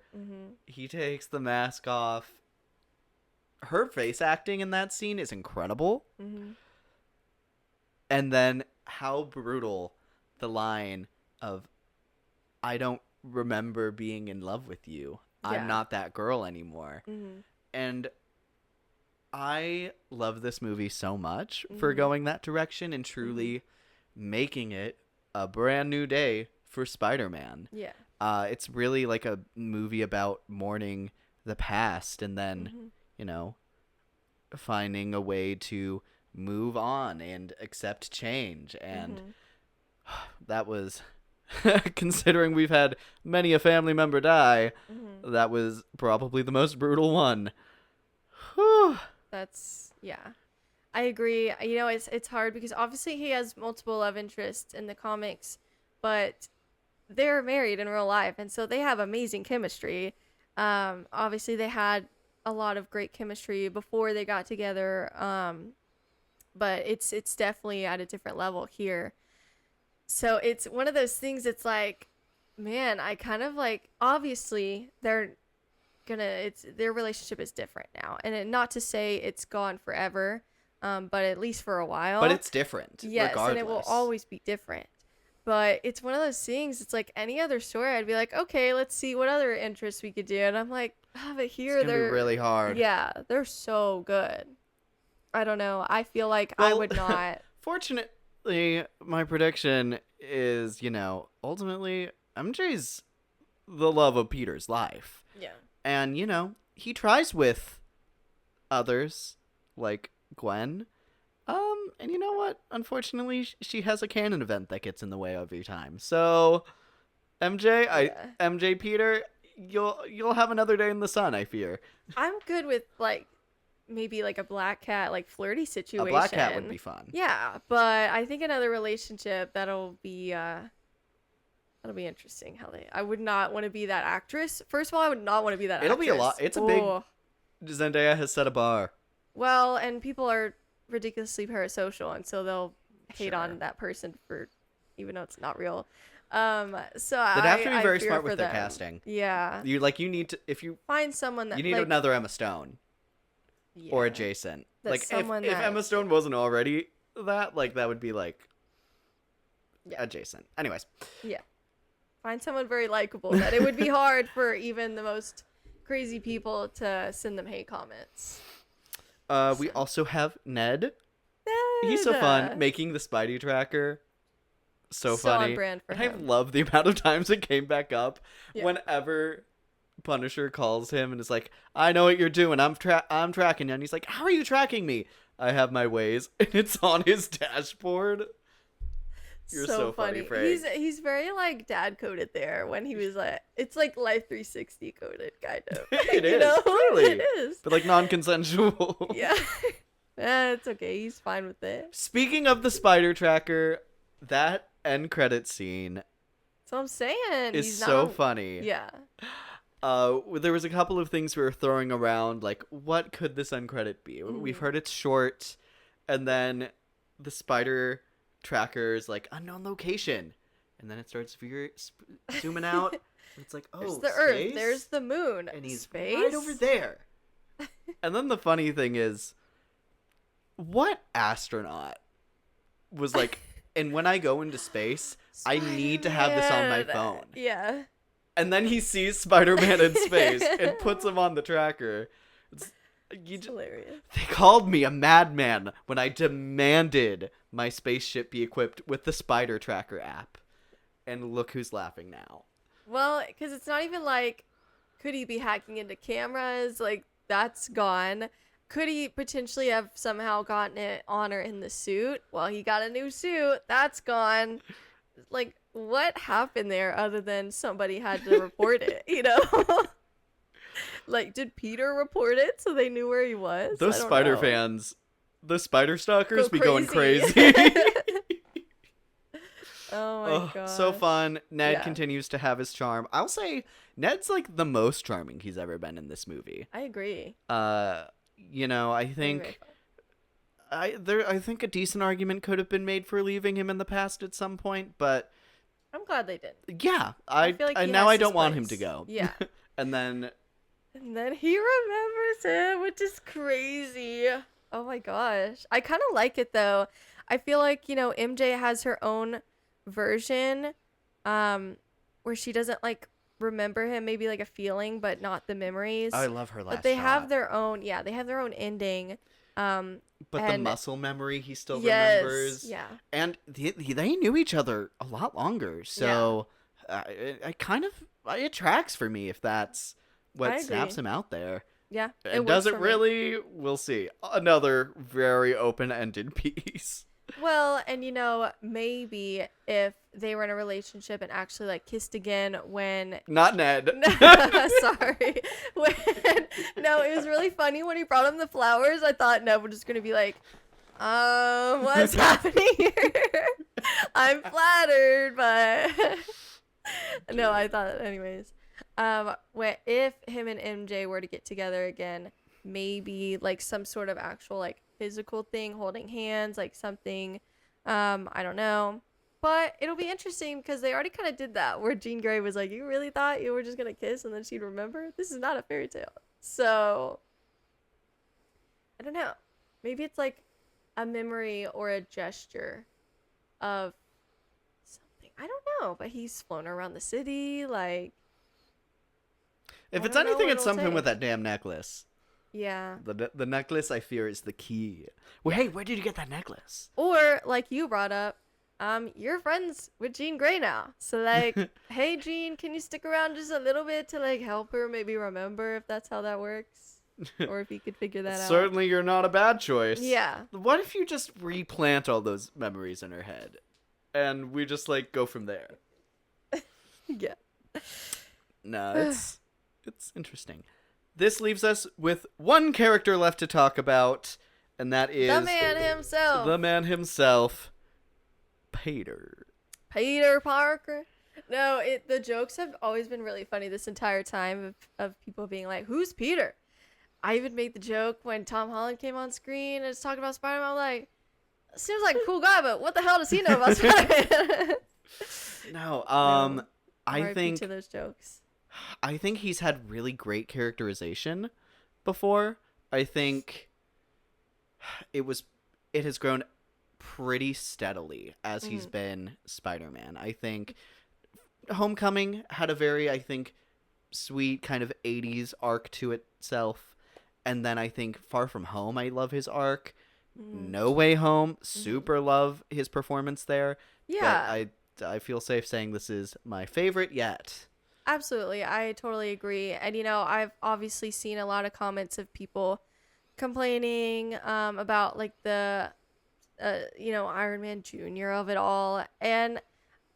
He takes the mask off. Her face acting in that scene is incredible. And then how brutal the line of, I don't remember being in love with you. Yeah. I'm not that girl anymore. And I love this movie so much for going that direction and truly making it a brand new day for Spider-Man. Yeah. It's really like a movie about mourning the past and then, you know, finding a way to move on and accept change. And that was, considering we've had many a family member die, that was probably the most brutal one. Whew. That's, yeah. I agree. You know, it's hard because obviously he has multiple love interests in the comics, but they're married in real life, and so they have amazing chemistry. Obviously they had a lot of great chemistry before they got together, but it's definitely at a different level here. So it's one of those things. It's like, man, I kind of like, obviously their relationship is different now, and not to say it's gone forever, but at least for a while. But it's different. Yes, regardless. and it will always be different. But it's one of those things. It's like any other story. I'd be like, okay, let's see what other interests we could do. And I'm like, but here It's gonna they're be really hard. Yeah, they're so good. I don't know. I feel like I Well, would not. Fortunately, my prediction is, you know, ultimately, MJ's the love of Peter's life. Yeah. And, you know, he tries with others, like Gwen. And you know what? Unfortunately, she has a canon event that gets in the way every time. So, MJ Peter, you'll have another day in the sun, I fear. I'm good with like maybe like a Black Cat like flirty situation. A Black Cat would be fun. Yeah, but I think another relationship that'll be interesting. I would not want to be that actress. First of all, I would not want to be that It'll actress. be a lot. It's a big. Zendaya has set a bar. Well, and people are ridiculously parasocial, and so they'll hate Sure. on that person for, even though it's not real. So They'd have to be very fear smart for with their them. casting. Yeah, You need to, if you find someone that you need like, another Emma Stone or yeah. adjacent. That's Like someone if that- Emma Stone wasn't already that, like that would be like Yeah. adjacent. Anyways, Yeah. Find someone very likable that it would be hard for even the most crazy people to send them hate comments. we also have Ned. He's so fun making the Spidey tracker. So So funny. on brand for And I him. love the amount of times it came back up Yeah. whenever Punisher calls him and is like, "I know what you're doing. I'm tracking you." And he's like, "How are you tracking me?" "I have my ways." And it's on his dashboard. You're so funny, Frank. He's very like dad coded there when he was like, it's like Life 360 coded kind of. It You is, know? clearly. It is. But like non-consensual. Yeah. It's okay. He's fine with it. Speaking of the spider tracker, that end credit scene So I'm saying is he's so not, funny. Yeah. There was a couple of things we were throwing around, like what could this end credit be? We've heard it's short. And then the spider tracker is like, unknown location. And then it starts zooming out. And it's like, oh, There's the space? Earth. There's the moon. And he's space? right over there. And then the funny thing is, what astronaut was like, and when I go into space, I need to have this on my Spider-Man. phone. Yeah. And then he sees Spider-Man in space and puts him on the tracker. Hilarious. They called me a madman when I demanded my spaceship be equipped with the Spider Tracker app. And look who's laughing now. Well, because it's not even like, could he be hacking into cameras? Like, that's gone. Could he potentially have somehow gotten it on or in the suit? Well, he got a new suit. That's gone. Like, what happened there other than somebody had to report it, you know? Like, did Peter report it so they knew where he was? Those I don't Spider know. fans, the Spider Stalkers Go be going crazy. crazy. Oh my Oh, god. so fun. Ned Yeah. continues to have his charm. I'll say Ned's like the most charming he's ever been in this movie. I agree. You know, I think I think a decent argument could have been made for leaving him in the past at some point, but I'm glad they did. yeah, I feel like he now has I don't his want him place. to go. Yeah. And then And then he remembers him, which is crazy. Oh my gosh. I kind of like it though. I feel like, you know, MJ has her own version where she doesn't like remember him, maybe like a feeling, but not the memories. I love her last But they have shot. their own, yeah, they have their own ending. But the and- muscle memory he still Yes, remembers. yeah. And they knew each other a lot longer. So I kind of, it tracks for me if that's I what agree. snaps him out there. Yeah. And works does it for me. really? We'll see. Another very open-ended piece. Well, and you know, maybe if they were in a relationship and actually like kissed again when Not Ned. sorry. No, it was really funny when he brought him the flowers. I thought Ned was just gonna be like, what's happening here? I'm flattered, but no, I thought anyways. If him and MJ were to get together again, maybe like some sort of actual like physical thing, holding hands, like something, I don't know. But it'll be interesting because they already kind of did that where Jean Grey was like, you really thought you were just going to kiss and then she'd remember? This is not a fairy tale. So, I don't know. Maybe it's like a memory or a gesture of something. I don't know. But he's flown around the city. Like, If I it's don't know anything, what it's it'll something with take. that damn necklace. yeah. The necklace, I fear, is the key. Well, hey, where did you get that necklace? Or, like you brought up, you're friends with Jean Grey now. So, like, hey, Jean, can you stick around just a little bit to, like, help her maybe remember if that's how that works? Or if you could figure that out. Certainly, you're not a bad choice. Yeah. What if you just replant all those memories in her head, and we just like go from there? Yeah. No, it's interesting. This leaves us with one character left to talk about, and that is The man himself. the man himself, Peter. Peter Parker. No, the jokes have always been really funny this entire time of people being like, who's Peter? I even made the joke when Tom Holland came on screen and was talking about Spider-Man. I'm like, seems like a cool guy, but what the hell does he know about Spider-Man? No, No. I RIP think to those jokes. he's had really great characterization before. I think it has grown pretty steadily as he's been Spider-Man. I think Homecoming had a very, I think, sweet kind of 80s arc to itself. And then I think Far From Home, I love his arc. No Way Home, super love his performance there. Yeah. But I feel safe saying this is my favorite yet. Absolutely. I totally agree. And, you know, I've obviously seen a lot of comments of people complaining about, like, the, Iron Man Jr. of it all. And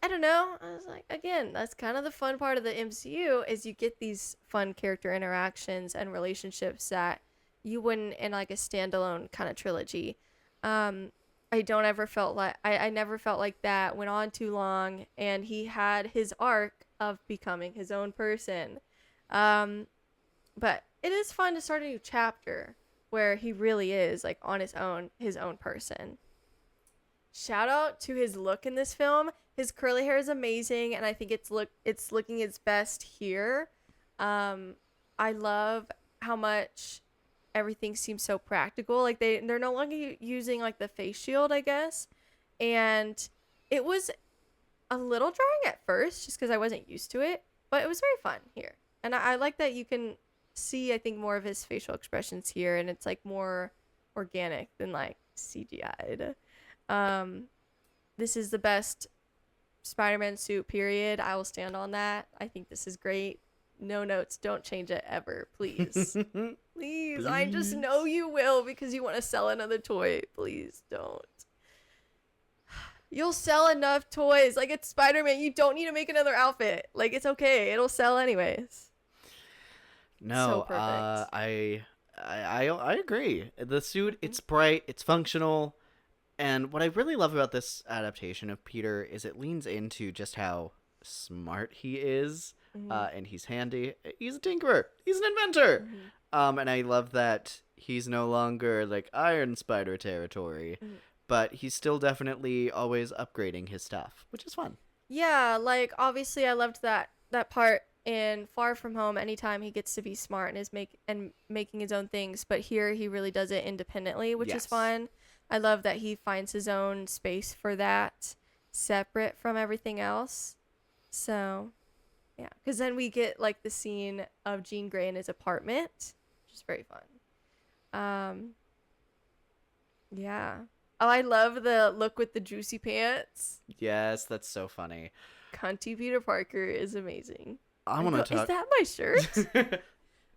I don't know. I was like, again, that's kind of the fun part of the MCU is you get these fun character interactions and relationships that you wouldn't in, like, a standalone kind of trilogy. I never felt like that went on too long, and he had his arc of becoming his own person. But it is fun to start a new chapter where he really is like on his own person. Shout out to his look in this film. His curly hair is amazing, and I think it's looking its best here. I love how much everything seems so practical. Like they're no longer using like the face shield, I guess. And it was a little jarring at first just because I wasn't used to it, but it was very fun here. And I like that you can see, I think, more of his facial expressions here, and it's like more organic than like CGI'd. This is the best Spider-Man suit, period. I will stand on that. I think this is great. No notes. Don't change it ever, please. Please. I just know you will because you want to sell another toy. Please don't. You'll sell enough toys. Like, it's Spider-Man. You don't need to make another outfit. Like, it's okay. It'll sell anyways. No, So perfect. I agree. The suit, it's bright, it's functional, and what I really love about this adaptation of Peter is it leans into just how smart he is, and he's handy. He's a tinkerer. He's an inventor. And I love that he's no longer like Iron Spider territory, but he's still definitely always upgrading his stuff, which is fun. Yeah, like, obviously I loved that part in Far From Home anytime he gets to be smart and is making his own things, but here he really does it independently, which is Yes. fun. I love that he finds his own space for that, separate from everything else. So, yeah, because then we get like the scene of Jean Grey in his apartment, which is very fun. Yeah. Oh, I love the look with the juicy pants. Yes, that's so funny. Cunty Peter Parker is amazing. I want to talk. Is that my shirt?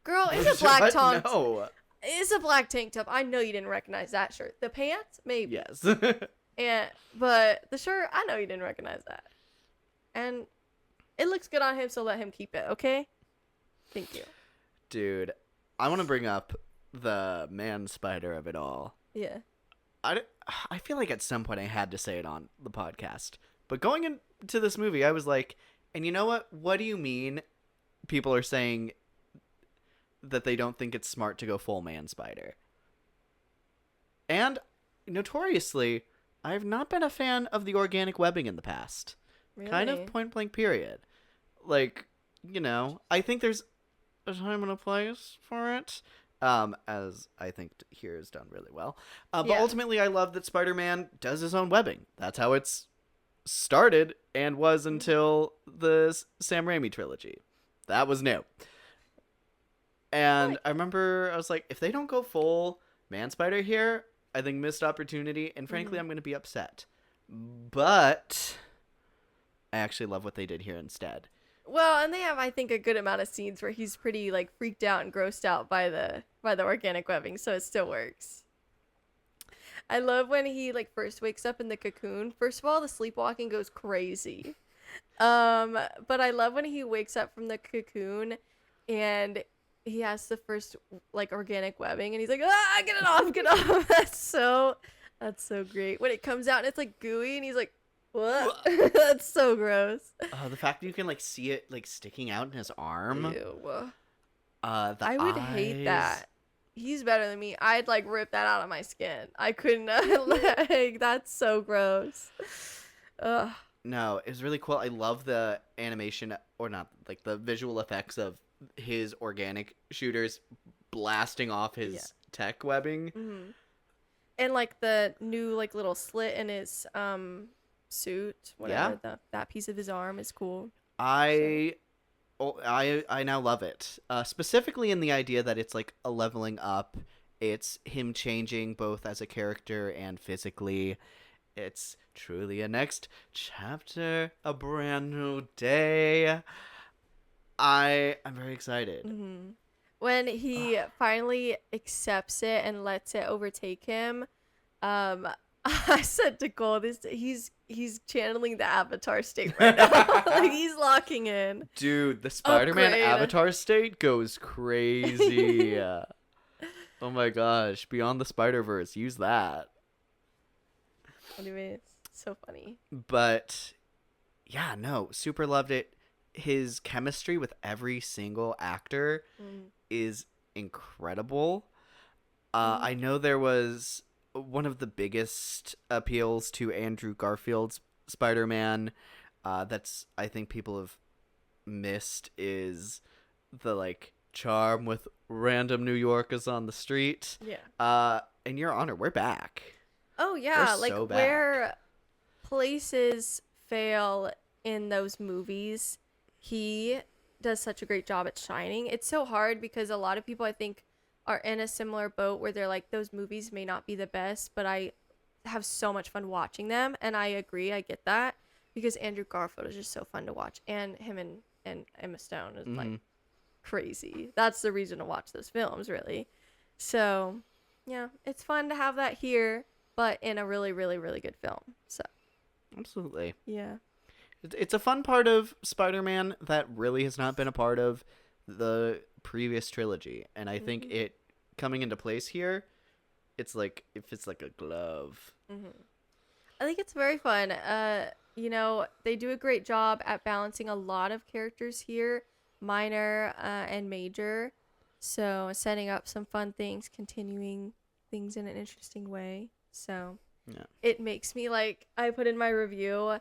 Girl, it's a black tank. No. It's a black tank top. I know you didn't recognize that shirt. The pants, maybe. Yes. But the shirt, I know you didn't recognize that. And it looks good on him, so let him keep it, okay? Thank you. Dude, I want to bring up the man spider of it all. Yeah. I feel like at some point I had to say it on the podcast. But going into this movie, I was like, and you know what? What do you mean people are saying that they don't think it's smart to go full man spider? And notoriously, I have not been a fan of the organic webbing in the past. Really? Kind of point blank period. Like, you know, I think there's a time and a place for it. As I think here is done really well. But Yeah. ultimately, I love that Spider-Man does his own webbing. That's how it's started and was until the Sam Raimi trilogy. That was new. And I remember I was like, if they don't go full man spider here, I think missed opportunity. And frankly, I'm going to be upset. But I actually love what they did here instead. Well, and they have, I think, a good amount of scenes where he's pretty, like, freaked out and grossed out by the organic webbing, so it still works. I love when he, like, first wakes up in the cocoon. First of all, the sleepwalking goes crazy. But I love when he wakes up from the cocoon and he has the first, like, organic webbing, and he's like, ah, get it off, get it off. That's so great. When it comes out and it's, like, gooey, and he's like, what? That's so gross. The fact that you can like see it like sticking out in his arm. Ew. I would hate that. He's better than me. I'd like rip that out of my skin. I couldn't. Like, that's so gross. Ugh. No, it was really cool. I love the animation, or not, like the visual effects of his organic shooters blasting off his tech webbing. Mm-hmm. And like the new like little slit in his suit, whatever. That piece of his arm is cool. I now love it. Specifically in the idea that it's like a leveling up. It's him changing both as a character and physically. It's truly a next chapter, a brand new day. I'm very excited. Mm-hmm. When he finally accepts it and lets it overtake him, I said to Cole, he's channeling the Avatar state right now. Like, he's locking in. Dude, the Spider-Man Upgrade. Avatar state goes crazy. Oh my gosh, Beyond the Spider-Verse, use that. Anyways, so funny. But yeah, no, super loved it. His chemistry with every single actor is incredible. I know there was one of the biggest appeals to Andrew Garfield's Spider-Man that's I think people have missed is the like charm with random New Yorkers on the street. Yeah. In your honor, we're back. Oh yeah, We're like so back. where places fail in those movies, he does such a great job at shining. It's so hard because a lot of people I think are in a similar boat where they're like, those movies may not be the best, but I have so much fun watching them. And I agree, I get that, because Andrew Garfield is just so fun to watch, and him and Emma Stone is like crazy. That's the reason to watch those films, really. So yeah, it's fun to have that here, but in a really, really, really good film. So Absolutely. yeah. It's a fun part of Spider-Man that really has not been a part of the previous trilogy, and I think it coming into place here, it's like it fits like a glove. I think it's very fun. You know, they do a great job at balancing a lot of characters here, minor and major. So setting up some fun things, continuing things in an interesting way. So Yeah. it makes me like, I put in my review,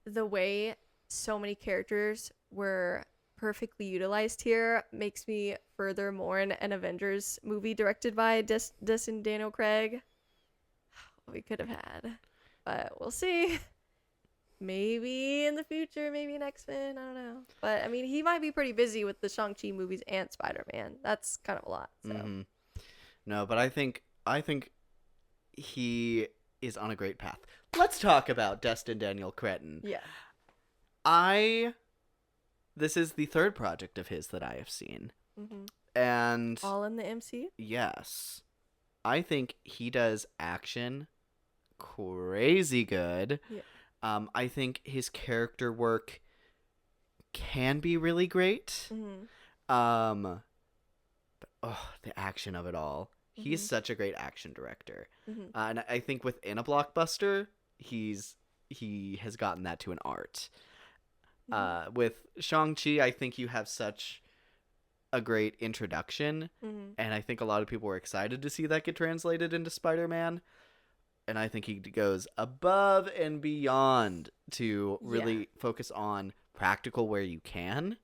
the way so many characters were perfectly utilized here makes me further mourn an Avengers movie directed by Destin Daniel Craig. We could have had, but we'll see. Maybe in the future, maybe an X-Men, I don't know. But I mean, he might be pretty busy with the Shang-Chi movies and Spider-Man. That's kind of a lot. So No, but I think he is on a great path. Let's talk about Destin Daniel Cretton. yeah. This is the third project of his that I have seen. hmm And All in the MCU. yes, I think he does action crazy good. Yeah. I think his character work can be really great. hmm But the action of it all. He's such a great action director. And I think within a blockbuster, he has gotten that to an art. With Shang-Chi, I think you have such a great introduction, and I think a lot of people were excited to see that get translated into Spider-Man. And I think he goes above and beyond to really focus on practical where you can.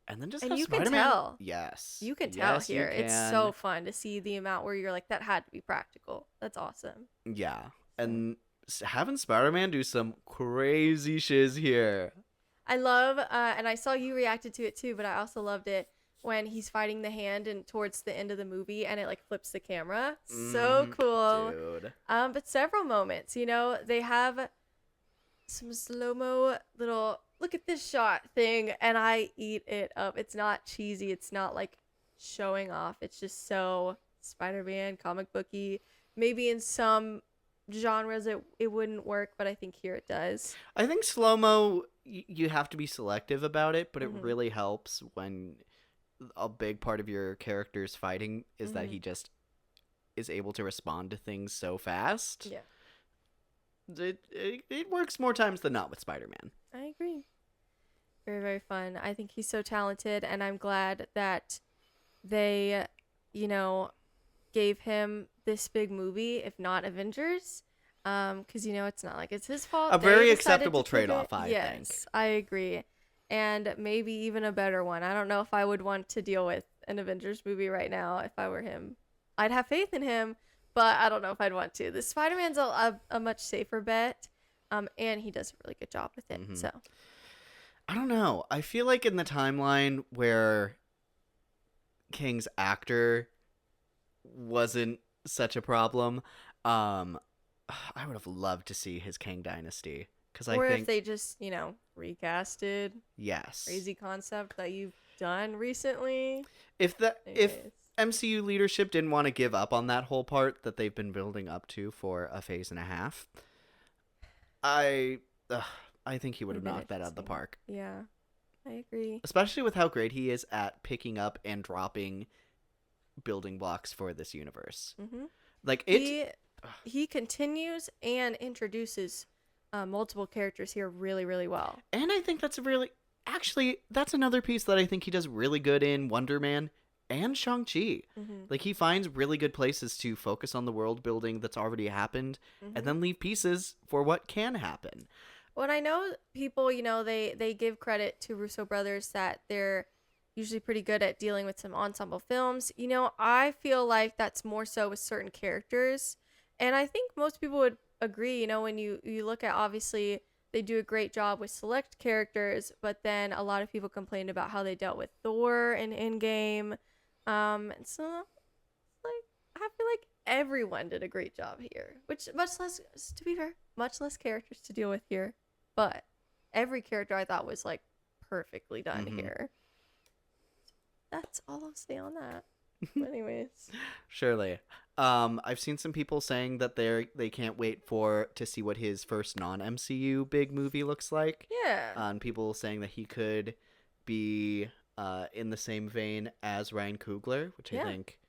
And then just And have you can Spider-Man. tell. Yes. You can tell Yes, you here. It's can. so fun to see the amount where you're like, that had to be practical. That's awesome. Yeah. And having Spider-Man do some crazy shiz here. I love, and I saw you reacted to it too, but I also loved it when he's fighting the hand and towards the end of the movie and it like flips the camera. So cool. Dude. But several moments, you know, they have some slow-mo little look at this shot thing, and I eat it up. It's not cheesy. It's not like showing off. It's just so Spider-Man, comic booky. Maybe in some genres it wouldn't work, but I think here it does. I think slow-mo, you have to be selective about it, but it really helps when a big part of your character's fighting is that he just is able to respond to things so fast. Yeah. It works more times than not with Spider-Man. I agree. Very, very fun. I think he's so talented, and I'm glad that they, you know, gave him this big movie, if not Avengers. Because, you know, it's not like it's his fault. A They very decided acceptable to take trade-off, it. I think. Yes, I agree. And maybe even a better one. I don't know if I would want to deal with an Avengers movie right now if I were him. I'd have faith in him, but I don't know if I'd want to. The Spider-Man's a much safer bet, and he does a really good job with it. So I don't know. I feel like in the timeline where King's actor wasn't such a problem, I would have loved to see his Kang Dynasty. Because I or think, if they just, you know, recasted yes. crazy concept that you've done recently. If Anyways. MCU leadership didn't want to give up on that whole part that they've been building up to for a phase and a half, I think he would have Would've been knocked that out of the interesting. park. Yeah, I agree. Especially with how great he is at picking up and dropping building blocks for this universe. Like He continues and introduces multiple characters here really, really well. and I think that's that's another piece that I think he does really good in Wonder Man and Shang-Chi. Mm-hmm. Like, he finds really good places to focus on the world building that's already happened and then leave pieces for what can happen. Well, I know people, you know, they give credit to Russo brothers that they're usually pretty good at dealing with some ensemble films. You know, I feel like that's more so with certain characters. And I think most people would agree, you know, when you look at, obviously, they do a great job with select characters, but then a lot of people complained about how they dealt with Thor in Endgame. And so, like, I feel like everyone did a great job here, which much less, to be fair, much less characters to deal with here. But every character I thought was, like, perfectly done here. That's all I'll say on that. Anyways. Surely. I've seen some people saying that they can't wait to see what his first non-MCU big movie looks like. Yeah. And people saying that he could be in the same vein as Ryan Coogler, which I think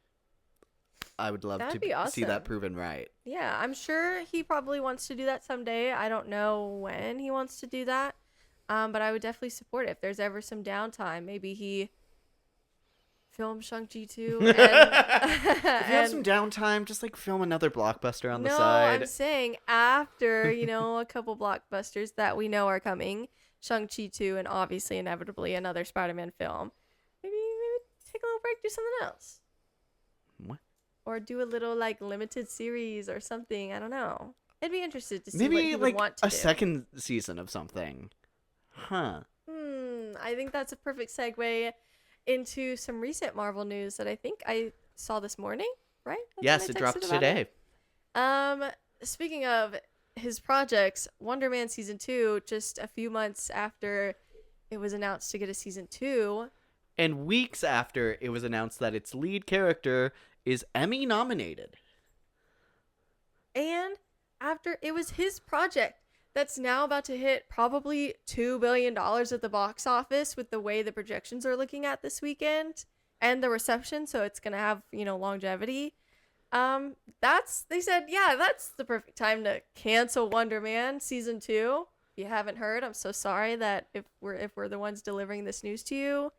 I would love That'd to be see that awesome. proven right. Yeah, I'm sure he probably wants to do that someday. I don't know when he wants to do that. But I would definitely support it. If there's ever some downtime, maybe he film Shang-Chi 2 and If you have some downtime, just like film another blockbuster on the side. I'm saying after, you know, a couple blockbusters that we know are coming, Shang-Chi 2 and obviously inevitably another Spider-Man film. Maybe take a little break, do something else. What? Or do a little like limited series or something. I don't know. I'd be interested to see Maybe what he would like want to a do. second season of something. Huh. I think that's a perfect segue into some recent Marvel news that I think I saw this morning, right? That's Yes, when it I dropped texted about today. Speaking of his projects, Wonder Man Season 2, just a few months after it was announced to get a Season 2. And weeks after it was announced that its lead character is Emmy nominated. And after it was his project that's now about to hit probably $2 billion at the box office with the way the projections are looking at this weekend and the reception. So it's going to have, you know, longevity. They said, yeah, that's the perfect time to cancel Wonder Man Season 2. If you haven't heard, I'm so sorry that if we're the ones delivering this news to you,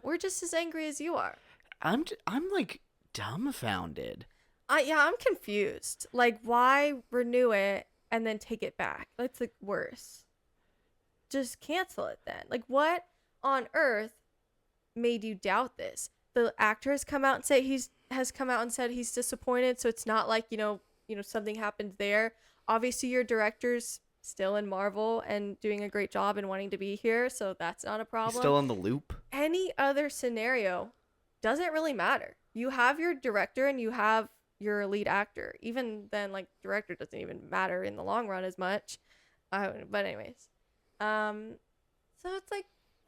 we're just as angry as you are. I'm like dumbfounded. I'm confused. Like, why renew it and then take it back? That's like worse. Just cancel it then. Like, what on earth made you doubt this? The actor has come out and said he's disappointed. So it's not like, you know, something happened there. Obviously, your director's still in Marvel and doing a great job and wanting to be here, so that's not a problem. He's still on the loop. Any other scenario doesn't really matter. You have your director and you have your lead actor. Even then, like, director doesn't even matter in the long run as much. But anyways, so it's like,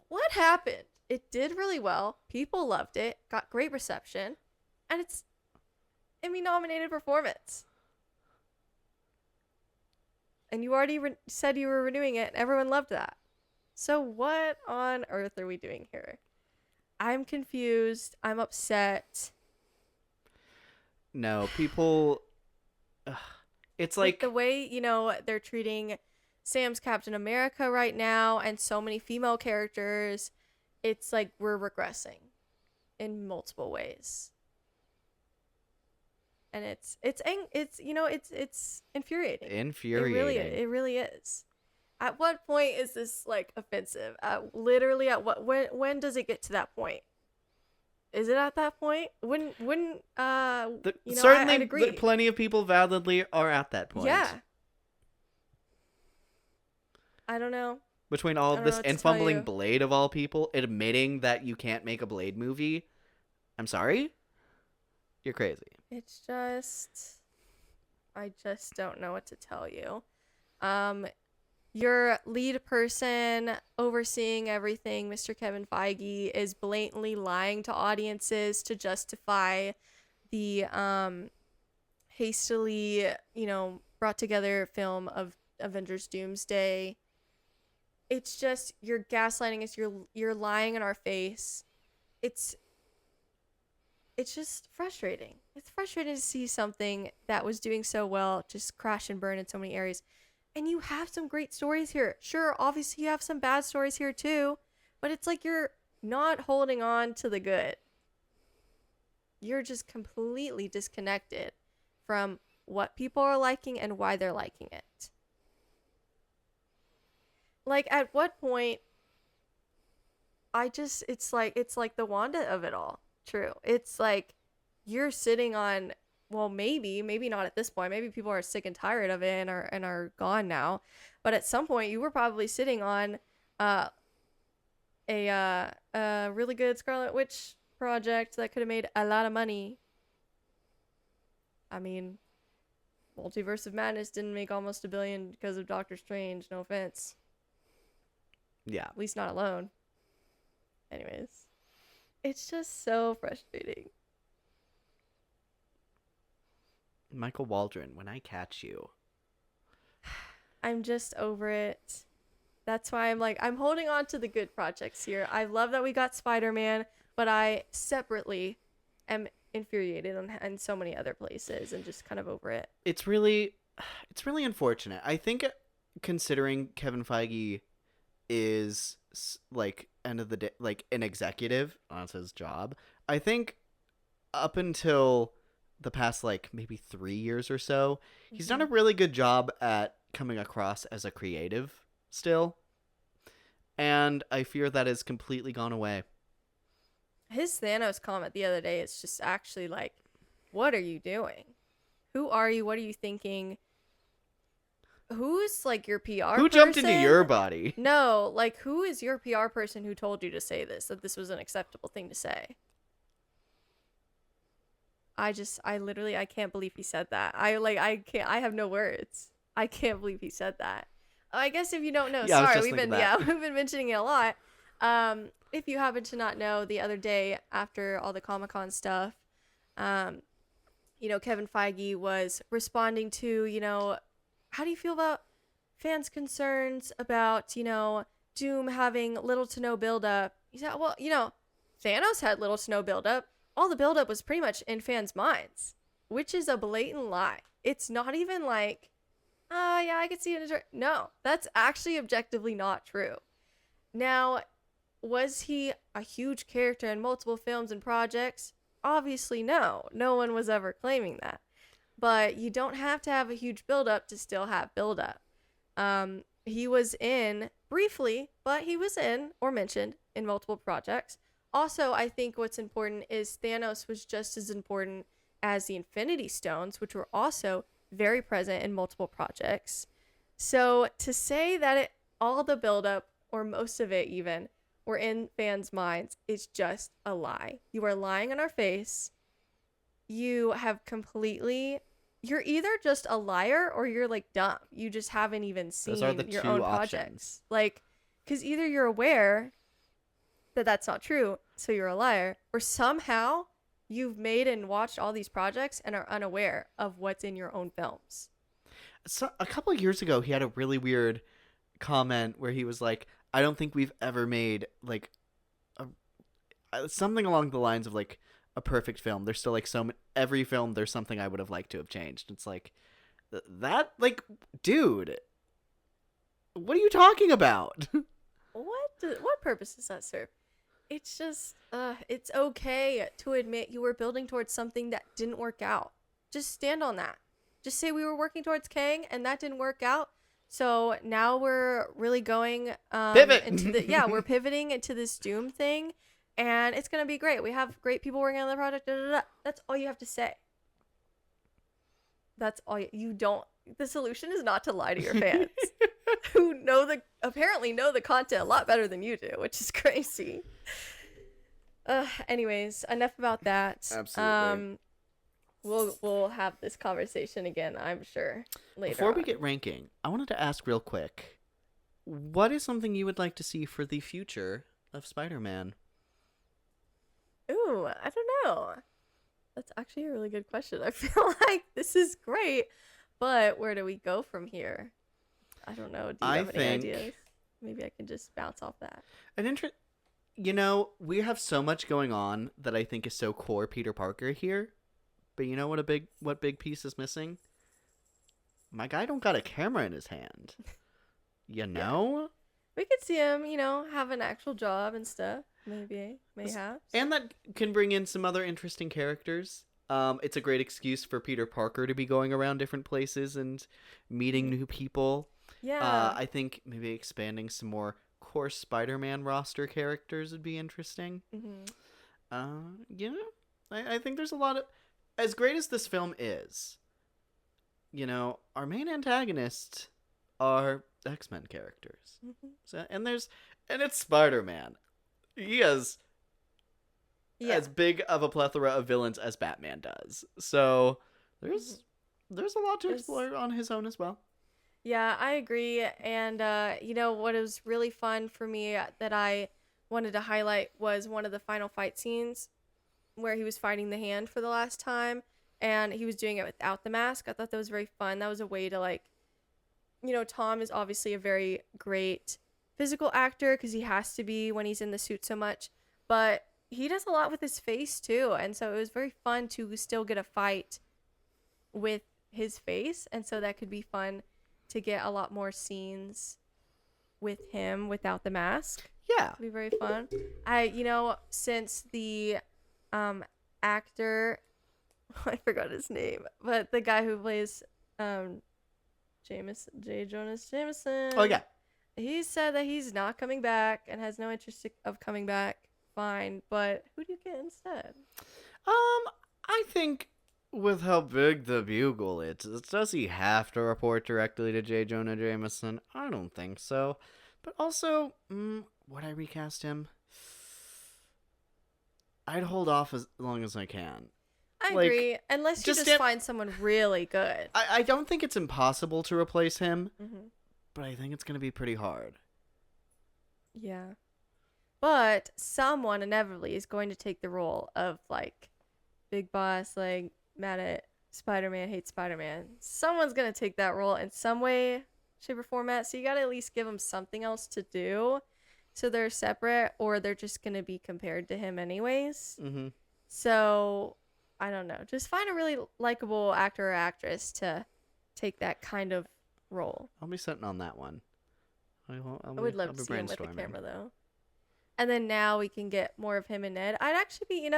what happened? It did really well. People loved it. Got great reception, and it's Emmy-nominated performance. And you already said you were renewing it, and everyone loved that. So what on earth are we doing here? I'm confused. I'm upset. No, people. It's like the way, you know, they're treating Sam's Captain America right now and so many female characters. It's like we're regressing in multiple ways. And it's infuriating. infuriating. It really is. At what point is this like offensive? When does it get to that point? Is it at that point? Certainly, I'd agree. Plenty of people validly are at that point. Yeah. I don't know. Between all I of don't this know what and to tell fumbling you. Blade of all people admitting that you can't make a Blade movie, I'm sorry? You're crazy. It's just, I just don't know what to tell you. Your lead person overseeing everything, Mr. Kevin Feige, is blatantly lying to audiences to justify the hastily, brought together film of Avengers Doomsday. It's just, you're gaslighting us. You're lying in our face. It's just frustrating. It's frustrating to see something that was doing so well just crash and burn in so many areas. And you have some great stories here. Sure, obviously you have some bad stories here too, but it's like you're not holding on to the good. you're just completely disconnected from what people are liking and why they're liking it. Like, at what point, it's like the Wanda of it all. True. It's like, you're sitting on, well, maybe not at this point. Maybe people are sick and tired of it and are gone now. But at some point, you were probably sitting on a really good Scarlet Witch project that could have made a lot of money. I mean, Multiverse of Madness didn't make almost $1 billion because of Doctor Strange. No offense. Yeah. At least not alone. Anyways, it's just so frustrating. Michael Waldron, when I catch you. I'm just over it. That's why I'm holding on to the good projects here. I love that we got Spider-Man, but I separately am infuriated in so many other places and just kind of over it. It's really unfortunate. I think considering Kevin Feige is like end of the day like an executive, that's his job. I think up until the past like maybe 3 years or so, he's done a really good job at coming across as a creative still. And I fear that has completely gone away. His Thanos comment the other day is just actually like, what are you doing? Who are you? What are you thinking? Who's like your PR Who jumped into person? your body? No, like who is your PR person who told you to say this, that this was an acceptable thing to say? I can't believe he said that. I have no words. I can't believe he said that. I guess if you don't know, Yeah, sorry, we've been mentioning it a lot. If you happen to not know, the other day after all the Comic-Con stuff, Kevin Feige was responding to, how do you feel about fans' concerns about, Doom having little to no build-up? He said, well, Thanos had little to no build-up. All the build-up was pretty much in fans' minds, which is a blatant lie. It's not even like, yeah, I could see it. No, that's actually objectively not true. Now, was he a huge character in multiple films and projects? Obviously, no. No one was ever claiming that. But you don't have to have a huge build-up to still have build-up. He was in, briefly, but he was in, or mentioned, in multiple projects. Also, I think what's important is Thanos was just as important as the Infinity Stones, which were also very present in multiple projects. So to say that all the buildup, or most of it even, were in fans' minds is just a lie. You are lying in our face. You have you're either just a liar or you're like dumb. You just haven't even seen your own projects. Like, because either you're aware that that's not true, so you're a liar, or somehow you've made and watched all these projects and are unaware of what's in your own films. So a couple of years ago, he had a really weird comment where he was like, I don't think we've ever made like something along the lines of like a perfect film. There's still like every film there's something I would have liked to have changed. It's like that, like, dude, what are you talking about? What purpose does that serve? It's just it's okay to admit you were building towards something that didn't work out. Just stand on that. Just say we were working towards Kang and that didn't work out. So now we're really going Pivot. We're pivoting into this Doom thing, and it's gonna be great. We have great people working on the project. Da, da, da. That's all you have to say. That's all you don't. The solution is not to lie to your fans, who apparently know the content a lot better than you do, which is crazy. Anyways, enough about that. Absolutely. We'll have this conversation again, I'm sure, later. Before we on. get ranking, I wanted to ask real quick, what is something you would like to see for the future of Spider-Man? Ooh, I don't know. That's actually a really good question. I feel like this is great, but where do we go from here? I don't know. Do you have any ideas? Maybe I can just bounce off that. We have so much going on that I think is so core Peter Parker here. But you know what big piece is missing? My guy don't got a camera in his hand. You know? We could see him, have an actual job and stuff. Mayhaps. And that can bring in some other interesting characters. It's a great excuse for Peter Parker to be going around different places and meeting new people. Yeah. I think maybe expanding some more core Spider-Man roster characters would be interesting. You know, I think there's a lot of... As great as this film is, you know, our main antagonists are X-Men characters. So, and it's Spider-Man. He has as big of a plethora of villains as Batman does. So there's a lot to explore on his own as well. Yeah, I agree. And, you know, what was really fun for me that I wanted to highlight was one of the final fight scenes where he was fighting the Hand for the last time, and he was doing it without the mask. I thought that was very fun. That was a way to, like, you know, Tom is obviously a very great physical actor because he has to be when he's in the suit so much, but he does a lot with his face too. And so it was very fun to still get a fight with his face. And so that could be fun to get a lot more scenes with him without the mask. Yeah. It'd be very fun. Since the actor, I forgot his name, but the guy who plays J. Jonah Jameson. Oh, yeah. He said that he's not coming back and has no interest of coming back. Fine, but who do you get instead? I think with how big the Bugle is, does he have to report directly to J. Jonah Jameson? I don't think so. But also, would I recast him? I'd hold off as long as I can. I agree, unless you just stand- find someone really good. I don't think it's impossible to replace him, but I think it's going to be pretty hard. Yeah. But someone inevitably is going to take the role of, like, Big Boss, like, mad at Spider-Man, hates Spider-Man. Someone's going to take that role in some way, shape, or format. So you got to at least give them something else to do. So they're separate, or they're just going to be compared to him anyways. So, I don't know. Just find a really likable actor or actress to take that kind of role. I'll be sitting on that one. I would love to see him with the camera, though. And then now we can get more of him and Ned. I'd actually be,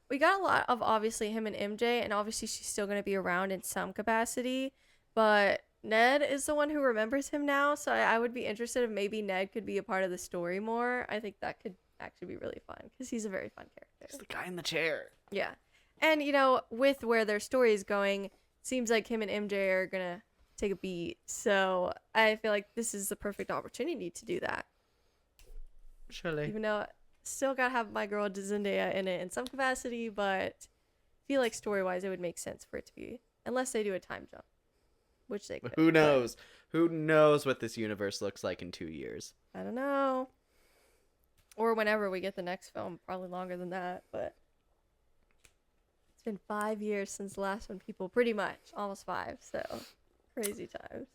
we got a lot of obviously him and MJ, and obviously she's still going to be around in some capacity, but Ned is the one who remembers him now, so I would be interested if maybe Ned could be a part of the story more. I think that could actually be really fun, because he's a very fun character. He's the guy in the chair. Yeah. And, with where their story is going, seems like him and MJ are going to take a beat, so I feel like this is the perfect opportunity to do that. Surely. Even though still gotta have my girl Zendaya in it in some capacity, but I feel like story-wise it would make sense for it to be, unless they do a time jump, which they could. Who knows? Who knows what this universe looks like in 2 years? I don't know. Or whenever we get the next film, probably longer than that, but it's been 5 years since the last one, people. Pretty much. Almost 5, so crazy times.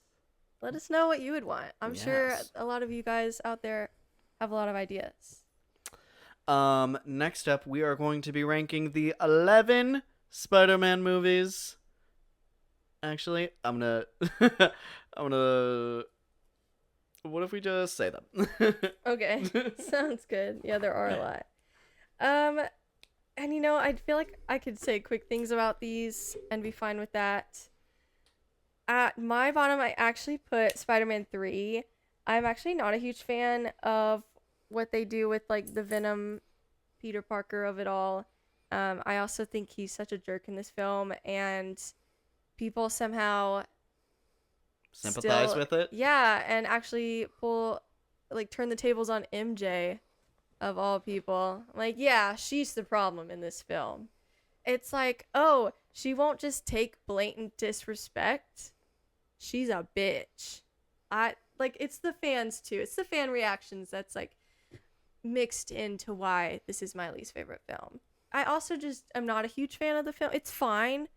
Let us know what you would want. I'm sure a lot of you guys out there have a lot of ideas. Next up, we are going to be ranking the 11 Spider-Man movies. Actually, I'm gonna what if we just say them? Okay. Sounds good. Yeah, there are a lot. And I feel like I could say quick things about these and be fine with that. At my bottom, I actually put Spider-Man 3. I'm actually not a huge fan of what they do with, like, the Venom Peter Parker of it all. I also think he's such a jerk in this film, and people somehow sympathize with it. Yeah, and actually turn the tables on MJ, of all people. Like, yeah, she's the problem in this film. It's like, oh, she won't just take blatant disrespect. She's a bitch. It's the fans too. It's the fan reactions that's like mixed into why this is my least favorite film. I also just am not a huge fan of the film. It's fine,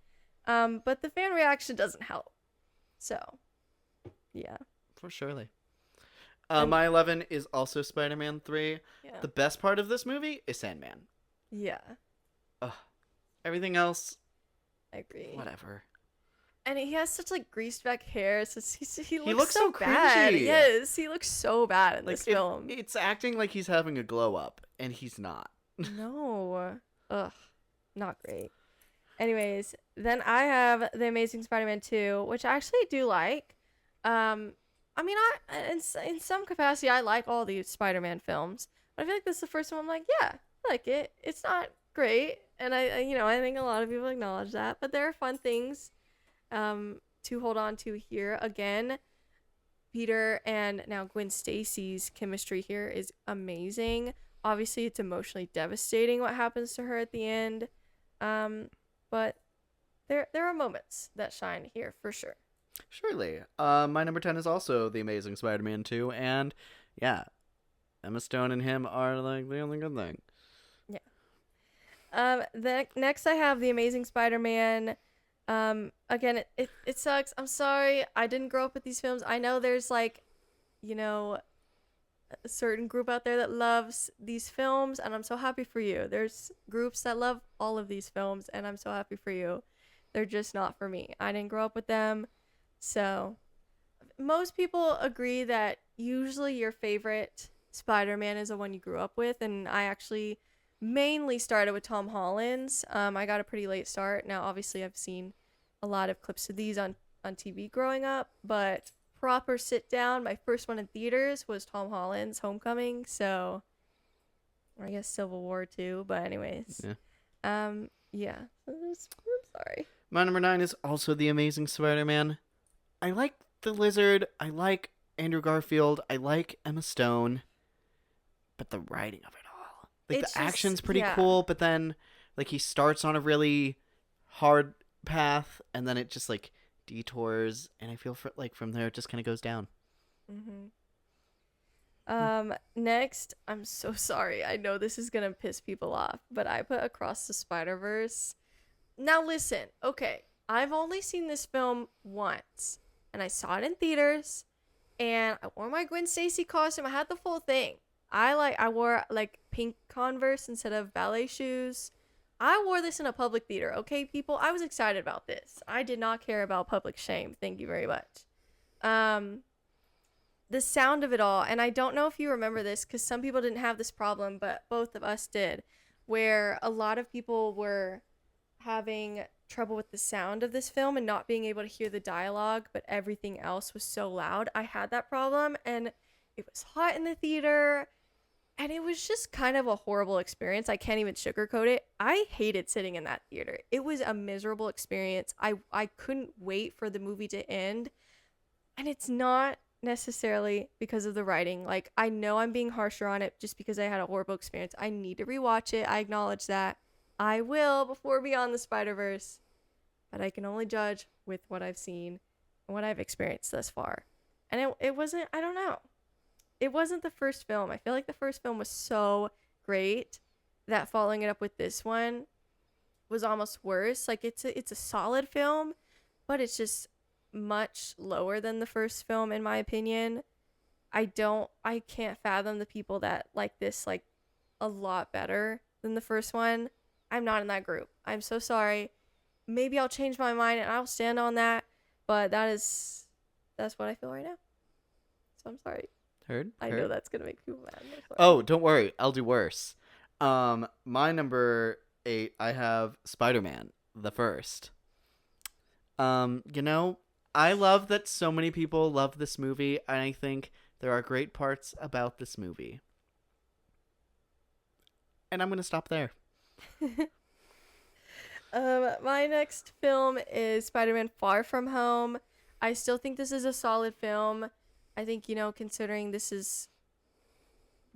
but the fan reaction doesn't help. So, yeah. For surely. My 11 is also Spider-Man 3. Yeah. The best part of this movie is Sandman. Yeah. Everything else, I agree. whatever. And he has such like greased back hair, so he looks, looks so bad. cringy. Yes, he looks so bad in Like this film. it's acting like he's having a glow up, and he's not. No. Ugh. Not great. Anyways, then I have The Amazing Spider-Man 2, which I actually do like. I mean, in some capacity, I like all these Spider-Man films. But I feel like this is the first one I'm like, yeah, I like it. It's not great. And I think a lot of people acknowledge that. But there are fun things to hold on to here. Again, Peter and now Gwen Stacy's chemistry here is amazing. Obviously, it's emotionally devastating what happens to her at the end. But there are moments that shine here for sure. Surely. My number 10 is also The Amazing Spider-Man 2, and yeah, Emma Stone and him are like the only good thing. Next I have The Amazing Spider-Man. Again, it sucks. I'm sorry. I didn't grow up with these films. I know there's like, a certain group out there that loves these films, and I'm so happy for you. There's groups that love all of these films, and I'm so happy for you. They're just not for me. I didn't grow up with them. So most people agree that usually your favorite Spider-Man is the one you grew up with, and I actually mainly started with Tom Holland's. I got a pretty late start. Now, obviously, I've seen a lot of clips of these on TV growing up, but proper sit down, my first one in theaters was Tom Holland's Homecoming, so I guess Civil War too, but anyways. Yeah. I'm sorry. My number 9 is also The Amazing Spider-Man. I like the Lizard, I like Andrew Garfield, I like Emma Stone, but the writing of it all. Like, It's the just- action's pretty yeah. cool, but then, like, he starts on a really hard path, and then it just, like, detours, and I feel like from there it just kind of goes down. Next, I'm so sorry. I know this is gonna piss people off, but I put Across the Spider-Verse. Now listen, okay, I've only seen this film once, and I saw it in theaters, and I wore my Gwen Stacy costume. I had the full thing. I wore like pink Converse instead of ballet shoes. I wore this in a public theater, okay, people? I was excited about this. I did not care about public shame. Thank you very much. The sound of it all, and I don't know if you remember this because some people didn't have this problem, but both of us did, where a lot of people were having trouble with the sound of this film and not being able to hear the dialogue, but everything else was so loud. I had that problem, and it was hot in the theater. And it was just kind of a horrible experience. I can't even sugarcoat it. I hated sitting in that theater. It was a miserable experience. I couldn't wait for the movie to end. And it's not necessarily because of the writing. Like, I know I'm being harsher on it just because I had a horrible experience. I need to rewatch it. I acknowledge that. I will before Beyond the Spider-Verse. But I can only judge with what I've seen and what I've experienced thus far. And it wasn't, I don't know. It wasn't the first film. I feel like the first film was so great that following it up with this one was almost worse. Like, it's a solid film, but it's just much lower than the first film in my opinion. I can't fathom the people that like this like a lot better than the first one. I'm not in that group. I'm so sorry. Maybe I'll change my mind and I'll stand on that, but that's what I feel right now. So I'm sorry. Heard? I know that's gonna make people mad. I'm sorry. Oh, don't worry. I'll do worse. My number 8, I have Spider-Man, the first. I love that so many people love this movie, and I think there are great parts about this movie. And I'm going to stop there. My next film is Spider-Man Far From Home. I still think this is a solid film. I think, considering this is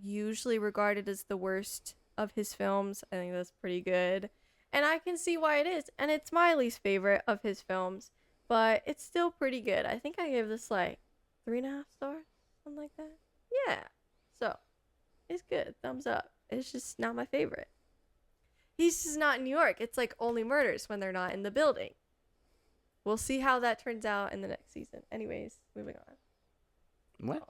usually regarded as the worst of his films, I think that's pretty good. And I can see why it is. And it's my least favorite of his films, but it's still pretty good. I think I gave this like 3.5 stars, something like that. Yeah. So, it's good. Thumbs up. It's just not my favorite. He's just not in New York. It's like Only Murders when they're not in the building. We'll see how that turns out in the next season. Anyways, moving on. What?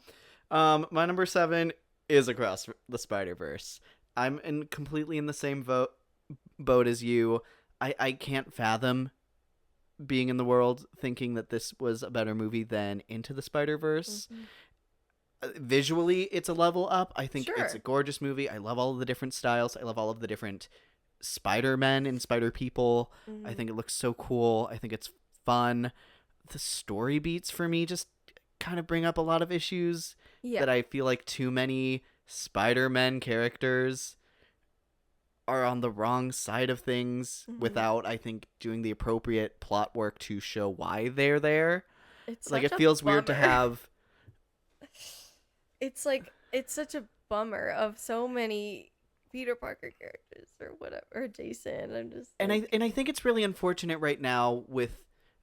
My number 7 is Across the Spider-Verse. I'm completely in the same boat as you. I can't fathom being in the world thinking that this was a better movie than Into the Spider-Verse. Visually, it's a level up. I think it's a Sure. gorgeous movie. I love all of the different styles. I love all of the different Spider-Men and Spider-People. I think it looks so cool. I think it's fun. The story beats for me just kind of bring up a lot of issues Yeah. that I feel like too many Spider-Man characters are on the wrong side of things without, I think, doing the appropriate plot work to show why they're there. It's Like, such it a feels weird to bummer. have... It's like it's such a bummer of so many Peter Parker characters or whatever, or Jason. I'm just And like, I think it's really unfortunate right now with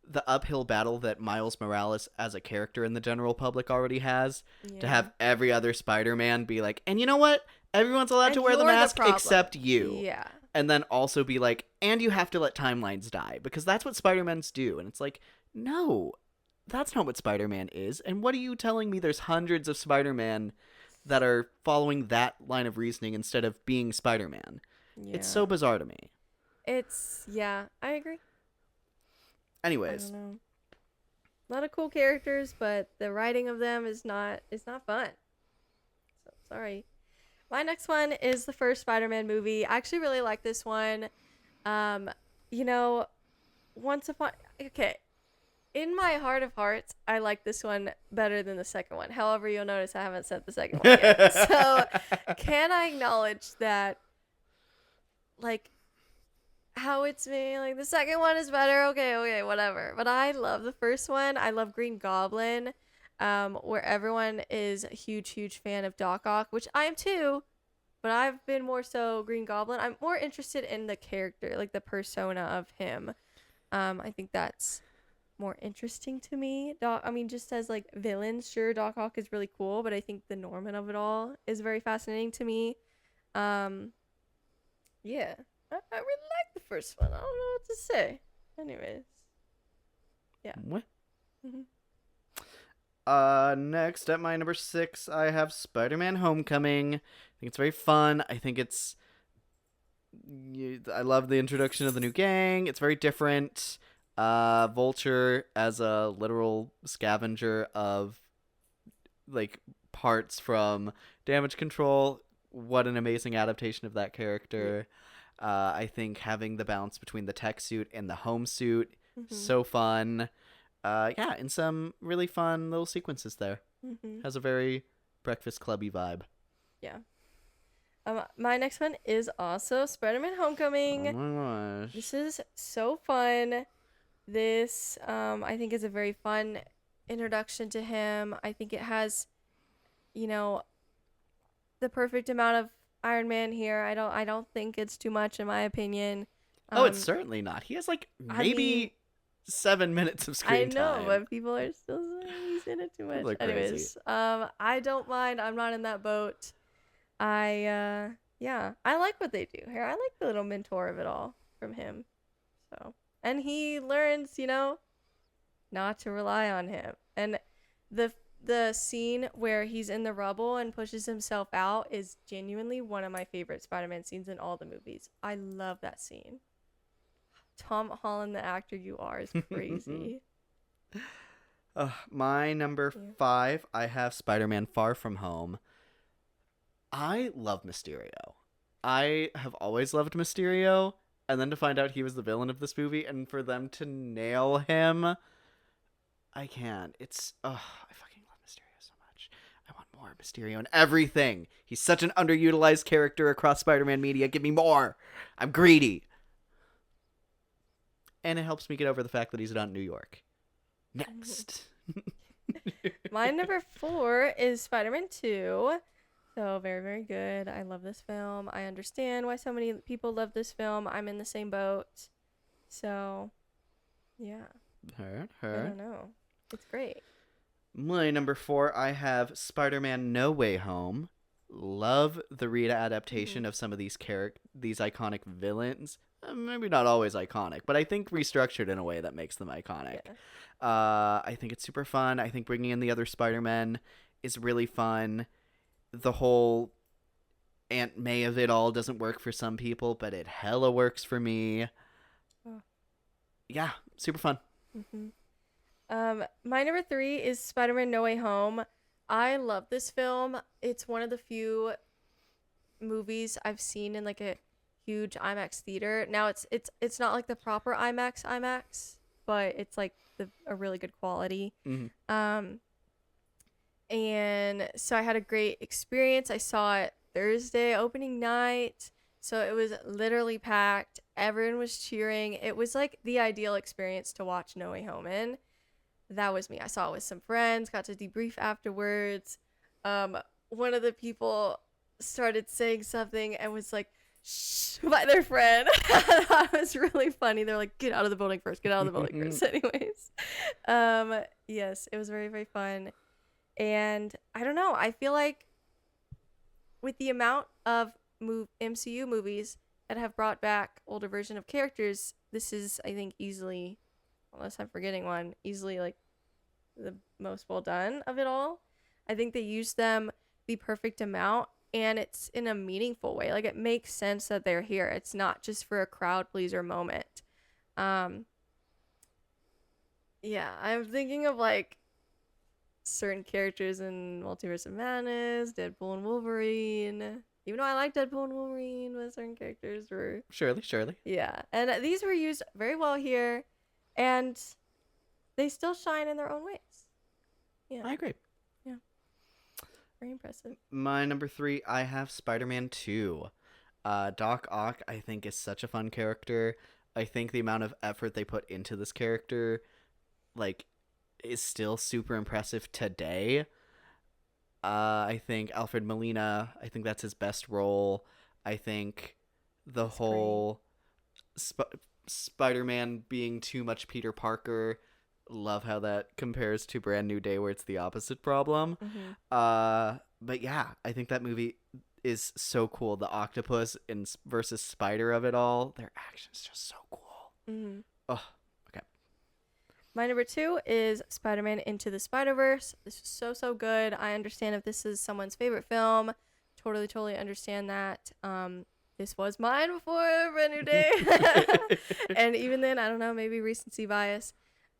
the uphill battle that Miles Morales as a character in the general public already has, to yeah. have every other Spider-Man be like, and you know what? Everyone's allowed And to wear the you're the mask problem." except you. Yeah. And then also be like, and you have to let timelines die, because that's what Spider-Mans do. And it's like, no, that's not what Spider-Man is. And what are you telling me? There's hundreds of Spider-Man that are following that line of reasoning instead of being Spider-Man. Yeah. It's so bizarre to me. Yeah, I agree. I Anyways, don't know. A lot of cool characters, but the writing of them is not fun. So sorry. My next one is the first Spider-Man movie. I actually really like this one. You know, okay. In my heart of hearts, I like this one better than the second one. However, you'll notice I haven't said the second one yet. So, can I acknowledge that, like, how it's me, like, the second one is better? Okay, whatever. But I love the first one. I love Green Goblin, where everyone is a huge fan of Doc Ock, which I am too. But I've been more so Green Goblin. I'm more interested in the character, like the persona of him. I think that's more interesting to me. Just as like villains, sure, Doc Ock is really cool, but I think the Norman of it all is very fascinating to me. Yeah, I really like the first one. I don't know what to say. Anyways, yeah. what? Mhm. Next at my number 6, I have Spider-Man: Homecoming. I think it's very fun. I think I love the introduction of the new gang. It's very different. Vulture as a literal scavenger of like parts from Damage Control. What an amazing adaptation of that character. I think having the balance between the tech suit and the home suit, so fun. And some really fun little sequences there. Has a very Breakfast Clubby vibe. Yeah. My next one is also Spider-Man: Homecoming. Oh my gosh. This is so fun. This, I think, is a very fun introduction to him. I think it has, the perfect amount of Iron Man here. I don't think it's too much in my opinion. Oh, it's certainly not. He has like maybe 7 minutes of screen I know, time. but people are still saying he's in it too much. People are crazy. Anyways, I don't mind. I'm not in that boat. I like what they do here. I like the little mentor of it all from him. So, and he learns, not to rely on him. And the scene where he's in the rubble and pushes himself out is genuinely one of my favorite Spider-Man scenes in all the movies. I love that scene. Tom Holland, the actor you are, is crazy. My number 5, I have Spider-Man: Far From Home. I love Mysterio. I have always loved Mysterio, and then to find out he was the villain of this movie, and for them to nail him, I can't. I fucking love Mysterio so much. I want more Mysterio in everything. He's such an underutilized character across Spider-Man media. Give me more. I'm greedy. And it helps me get over the fact that he's not in New York. Next. My number 4 is Spider-Man 2. So very, very good. I love this film. I understand why so many people love this film. I'm in the same boat. So, yeah. I don't know. It's great. My number 4, I have Spider-Man: No Way Home. Love the Rita adaptation of some of these iconic villains. Maybe not always iconic, but I think restructured in a way that makes them iconic. Yeah. I think it's super fun. I think bringing in the other Spider-Men is really fun. The whole Aunt May of it all doesn't work for some people, but it hella works for me. Oh. Yeah, super fun. My number 3 is Spider-Man No Way Home. I love this film. It's one of the few movies I've seen in like a huge IMAX theater. Now it's not like the proper IMAX, but it's like a really good quality. And so I had a great experience. I saw it Thursday opening night. So it was literally packed. Everyone was cheering. It was like the ideal experience to watch No Way Home in. That was me. I saw it with some friends, got to debrief afterwards. One of the people started saying something and was like, shh, by their friend. That was really funny. They're like, get out of the building first. Get out of the building first. Anyways. Yes, it was very, very fun. And I don't know. I feel like with the amount of MCU movies that have brought back older version of characters, this is, I think, easily, unless I'm forgetting one, easily like the most well done of it all. I think they use them the perfect amount, and it's in a meaningful way. Like, it makes sense that they're here. It's not just for a crowd pleaser moment. Yeah, I'm thinking of like certain characters in Multiverse of Madness, Deadpool and Wolverine. Even though I like Deadpool and Wolverine, but certain characters were... Surely. Yeah, and these were used very well here, and they still shine in their own ways. Yeah, I agree. Yeah. Very impressive. My number 3, I have Spider-Man 2. Doc Ock, I think, is such a fun character. I think the amount of effort they put into this character, like, is still super impressive today. I think Alfred Molina, I think that's his best role. I think that's whole Spider-Man being too much Peter Parker, love how that compares to Brand New Day where it's the opposite problem. But yeah, I think that movie is so cool. The octopus versus spider of it all, their action is just so cool. Oh, okay. My number 2 is Spider-Man Into the Spider-Verse. This was so good. I understand if this is someone's favorite film. Totally understand that. This was mine before Brand New Day. And even then, I don't know, maybe recency bias.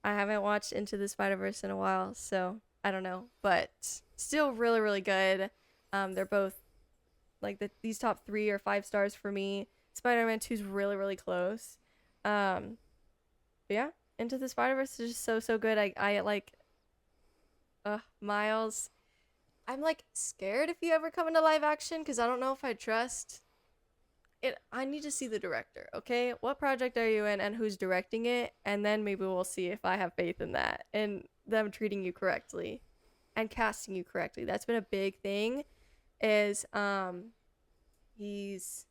I haven't watched Into the Spider-Verse in a while, so I don't know. But still really good. They're both, like, these top 3 or 5 stars for me. Spider-Man 2 is really close. But yeah. Into the Spider-Verse is just so good. I like Miles. I'm like scared if you ever come into live action because I don't know if I trust it. I need to see the director, okay? What project are you in and who's directing it? And then maybe we'll see if I have faith in that and them treating you correctly and casting you correctly. That's been a big thing is he's,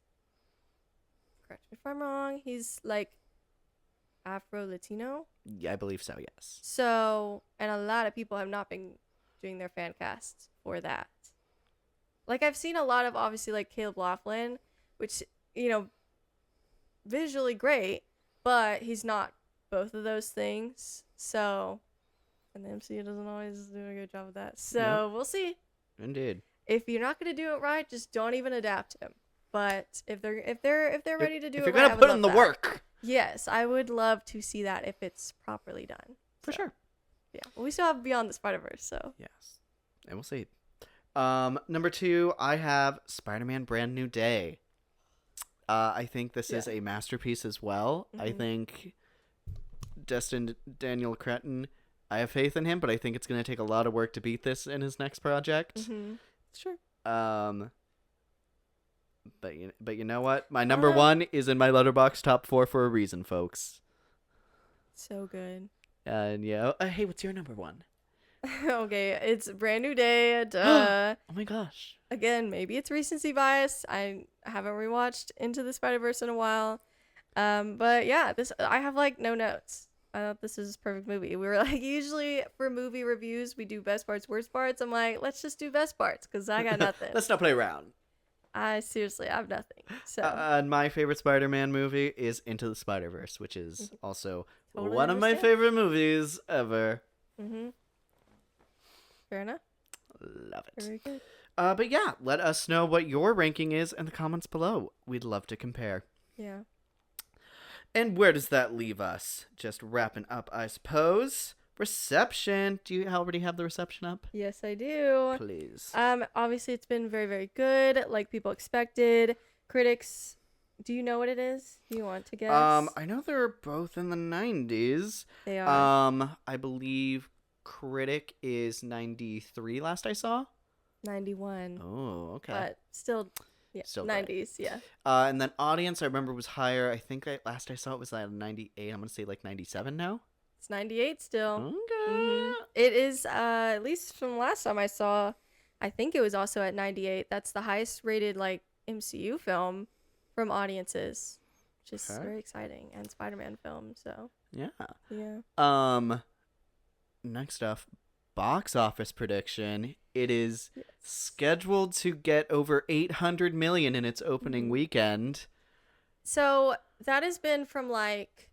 correct me if I'm wrong, he's like Afro-Latino? Yeah, I believe so, yes. So, and a lot of people have not been doing their fan casts for that. Like, I've seen a lot of, obviously, like, Caleb Laughlin, which, you know, visually great, but he's not both of those things. So, and the MCU doesn't always do a good job of that. So, we'll see. Indeed. If you're not going to do it right, just don't even adapt him. But if they're ready to do it right, if you're gonna put in the work. Yes, I would love to see that if it's properly done. For sure. Yeah. Well, we still have Beyond the Spider-Verse, so. Yes. And we'll see. Number 2, I have Spider-Man Brand New Day. I think this is a masterpiece as well. I think Daniel Cretton, I have faith in him, but I think it's going to take a lot of work to beat this in his next project. Sure. But you know what? My number 1 is in my Letterboxd top 4 for a reason, folks. So good. And yeah, hey, what's your number 1? Okay, it's Brand New Day. Duh. Oh my gosh. Again, maybe it's recency bias. I haven't rewatched Into the Spider-Verse in a while. But yeah, I have like no notes. I thought this was a perfect movie. We were like, usually for movie reviews, we do best parts, worst parts. I'm like, let's just do best parts because I got nothing. Let's not play around. I seriously have nothing. So and my favorite Spider-Man movie is Into the Spider-Verse, which is also Totally one of my understand. favorite movies ever. Fair enough. Love it. Very good. But yeah, let us know what your ranking is in the comments below. We'd love to compare. Yeah. And where does that leave us? Just wrapping up, I suppose. Reception. Do you already have the reception up? Yes, I do. Please. Obviously it's been very, very good, like people expected. Critics, do you know what it is? Do you want to guess? I know they're both in the 90s. They are. I believe Critic is 93 last I saw. 91. Oh, okay. But still, yeah, Still great. 90s, yeah. And then audience I remember was higher. I think last I saw it was like 98. I'm going to say like 97 now. It's 98 still. Okay. It is, at least from last time I saw, I think it was also at 98. That's the highest rated, like, MCU film from audiences, which is Okay. very exciting. And Spider-Man film, so, Yeah. yeah. Next up, box office prediction. It is scheduled to get over 800 million in its opening weekend. So that has been from, like,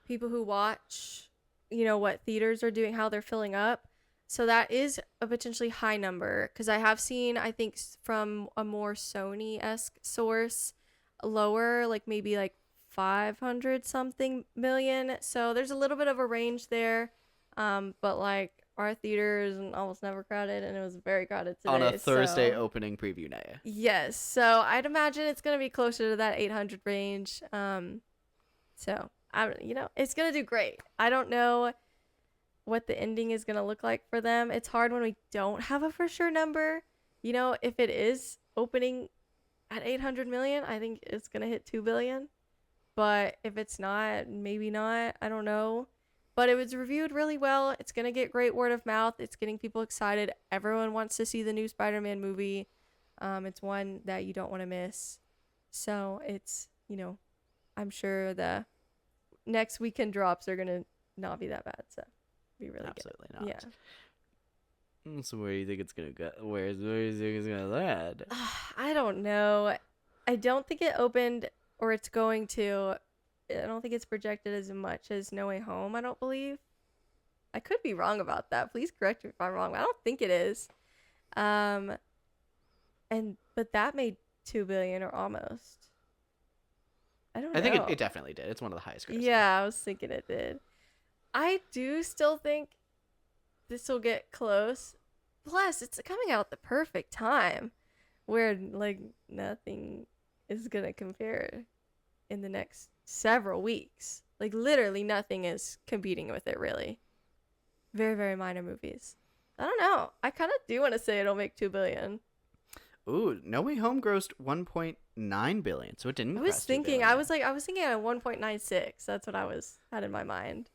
people who watch, you know, what theaters are doing, how they're filling up. So that is a potentially high number, because I have seen, I think, from a more Sony-esque source, lower, like maybe like 500 something million. So there's a little bit of a range there. But like our theater is almost never crowded, and it was very crowded today. On a Thursday so. opening preview night. Yes. So I'd imagine it's going to be closer to that 800 range. So it's going to do great. I don't know what the ending is going to look like for them. It's hard when we don't have a for sure number. You know, if it is opening at 800 million, I think it's going to hit 2 billion. But if it's not, maybe not. I don't know. But it was reviewed really well. It's going to get great word of mouth. It's getting people excited. Everyone wants to see the new Spider-Man movie. It's one that you don't want to miss. So it's, I'm sure the next weekend drops are going to not be that bad. So be really Absolutely good. not. Yeah. So where do you think it's going to go? Where do you think it's going to land? I don't know. I don't think it opened, or it's going to. I don't think it's projected as much as No Way Home, I don't believe. I could be wrong about that. Please correct me if I'm wrong. But I don't think it is. But that made 2 billion or almost. I don't know. I think it definitely did. It's one of the highest grossing. Yeah, I was thinking it did. I do still think this will get close. Plus, it's coming out at the perfect time where, like, nothing is going to compare in the next several weeks. Like, literally nothing is competing with it, really. Very, very minor movies. I don't know. I kind of do want to say it'll make 2 billion. Ooh, No Way Home grossed 1.9 billion, so it didn't. I was cross 2 thinking, billion. I was thinking at 1.96. That's what I had in my mind.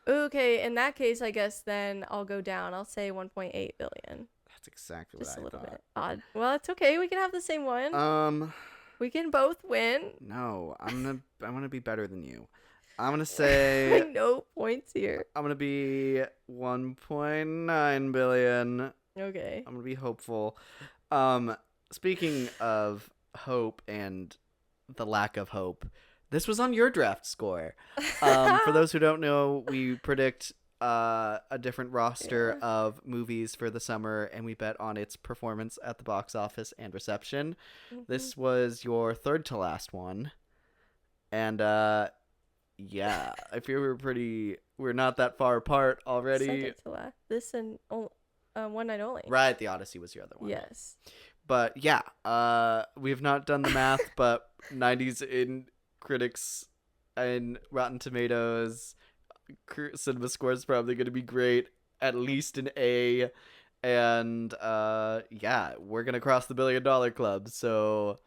Okay, in that case, I guess then I'll go down. I'll say 1.8 billion. That's exactly Just what a I little thought. bit odd. Well, it's okay. We can have the same one. We can both win. No, I'm gonna be better than you. I'm gonna say No points here. I'm gonna be 1.9 billion. Okay. I'm gonna be hopeful. Speaking of hope and the lack of hope, this was on your draft score. For those who don't know, we predict a different roster of movies for the summer, and we bet on its performance at the box office and reception. This was your third to last one, and yeah, I feel we're not that far apart already. Second to last. This and One Night Only. Right, the Odyssey was your other one. Yes. But yeah, we have not done the math, but 90s in critics and Rotten Tomatoes cinema score is probably going to be great, at least an A. And yeah, we're going to cross the $1 billion club, so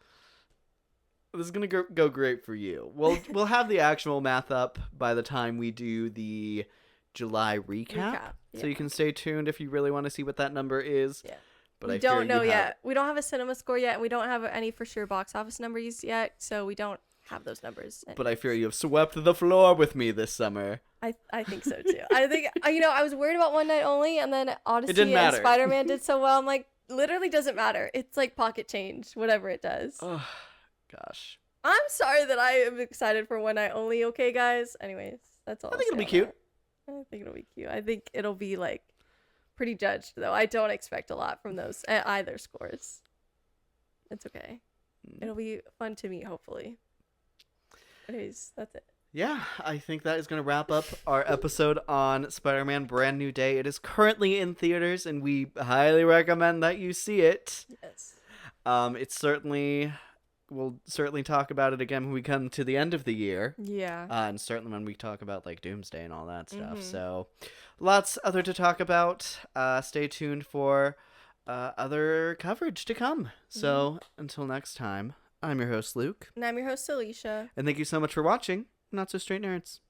this is going to go great for you. We'll have the actual math up by the time we do the July recap. So you can stay tuned if you really want to see what that number is. Yeah. But We I fear don't know you yet. We don't have a cinema score yet, and we don't have any for sure box office numbers yet, so we don't have those numbers. But I fear you have swept the floor with me this summer. I think so too. I think I was worried about One Night Only, and then Odyssey didn't and matter. Spider-Man did so well. I'm like, literally doesn't matter. It's like pocket change, whatever it does. Oh, gosh. I'm sorry that I am excited for One Night Only. Okay, guys. Anyways, that's all. I think I'll it'll be say on cute. that. I think it'll be cute. I think it'll be like pretty judged though. I don't expect a lot from those either scores. It's okay. It'll be fun to meet, hopefully. Anyways, that's it. Yeah, I think that is going to wrap up our episode on Spider-Man Brand New Day. It is currently in theaters, and we highly recommend that you see it. Yes. We'll certainly talk about it again when we come to the end of the year. Yeah. And certainly when we talk about like Doomsday and all that stuff. So lots other to talk about. Stay tuned for other coverage to come. So until next time, I'm your host, Luke. And I'm your host, Alicia. And thank you so much for watching Not So Straight Nerds.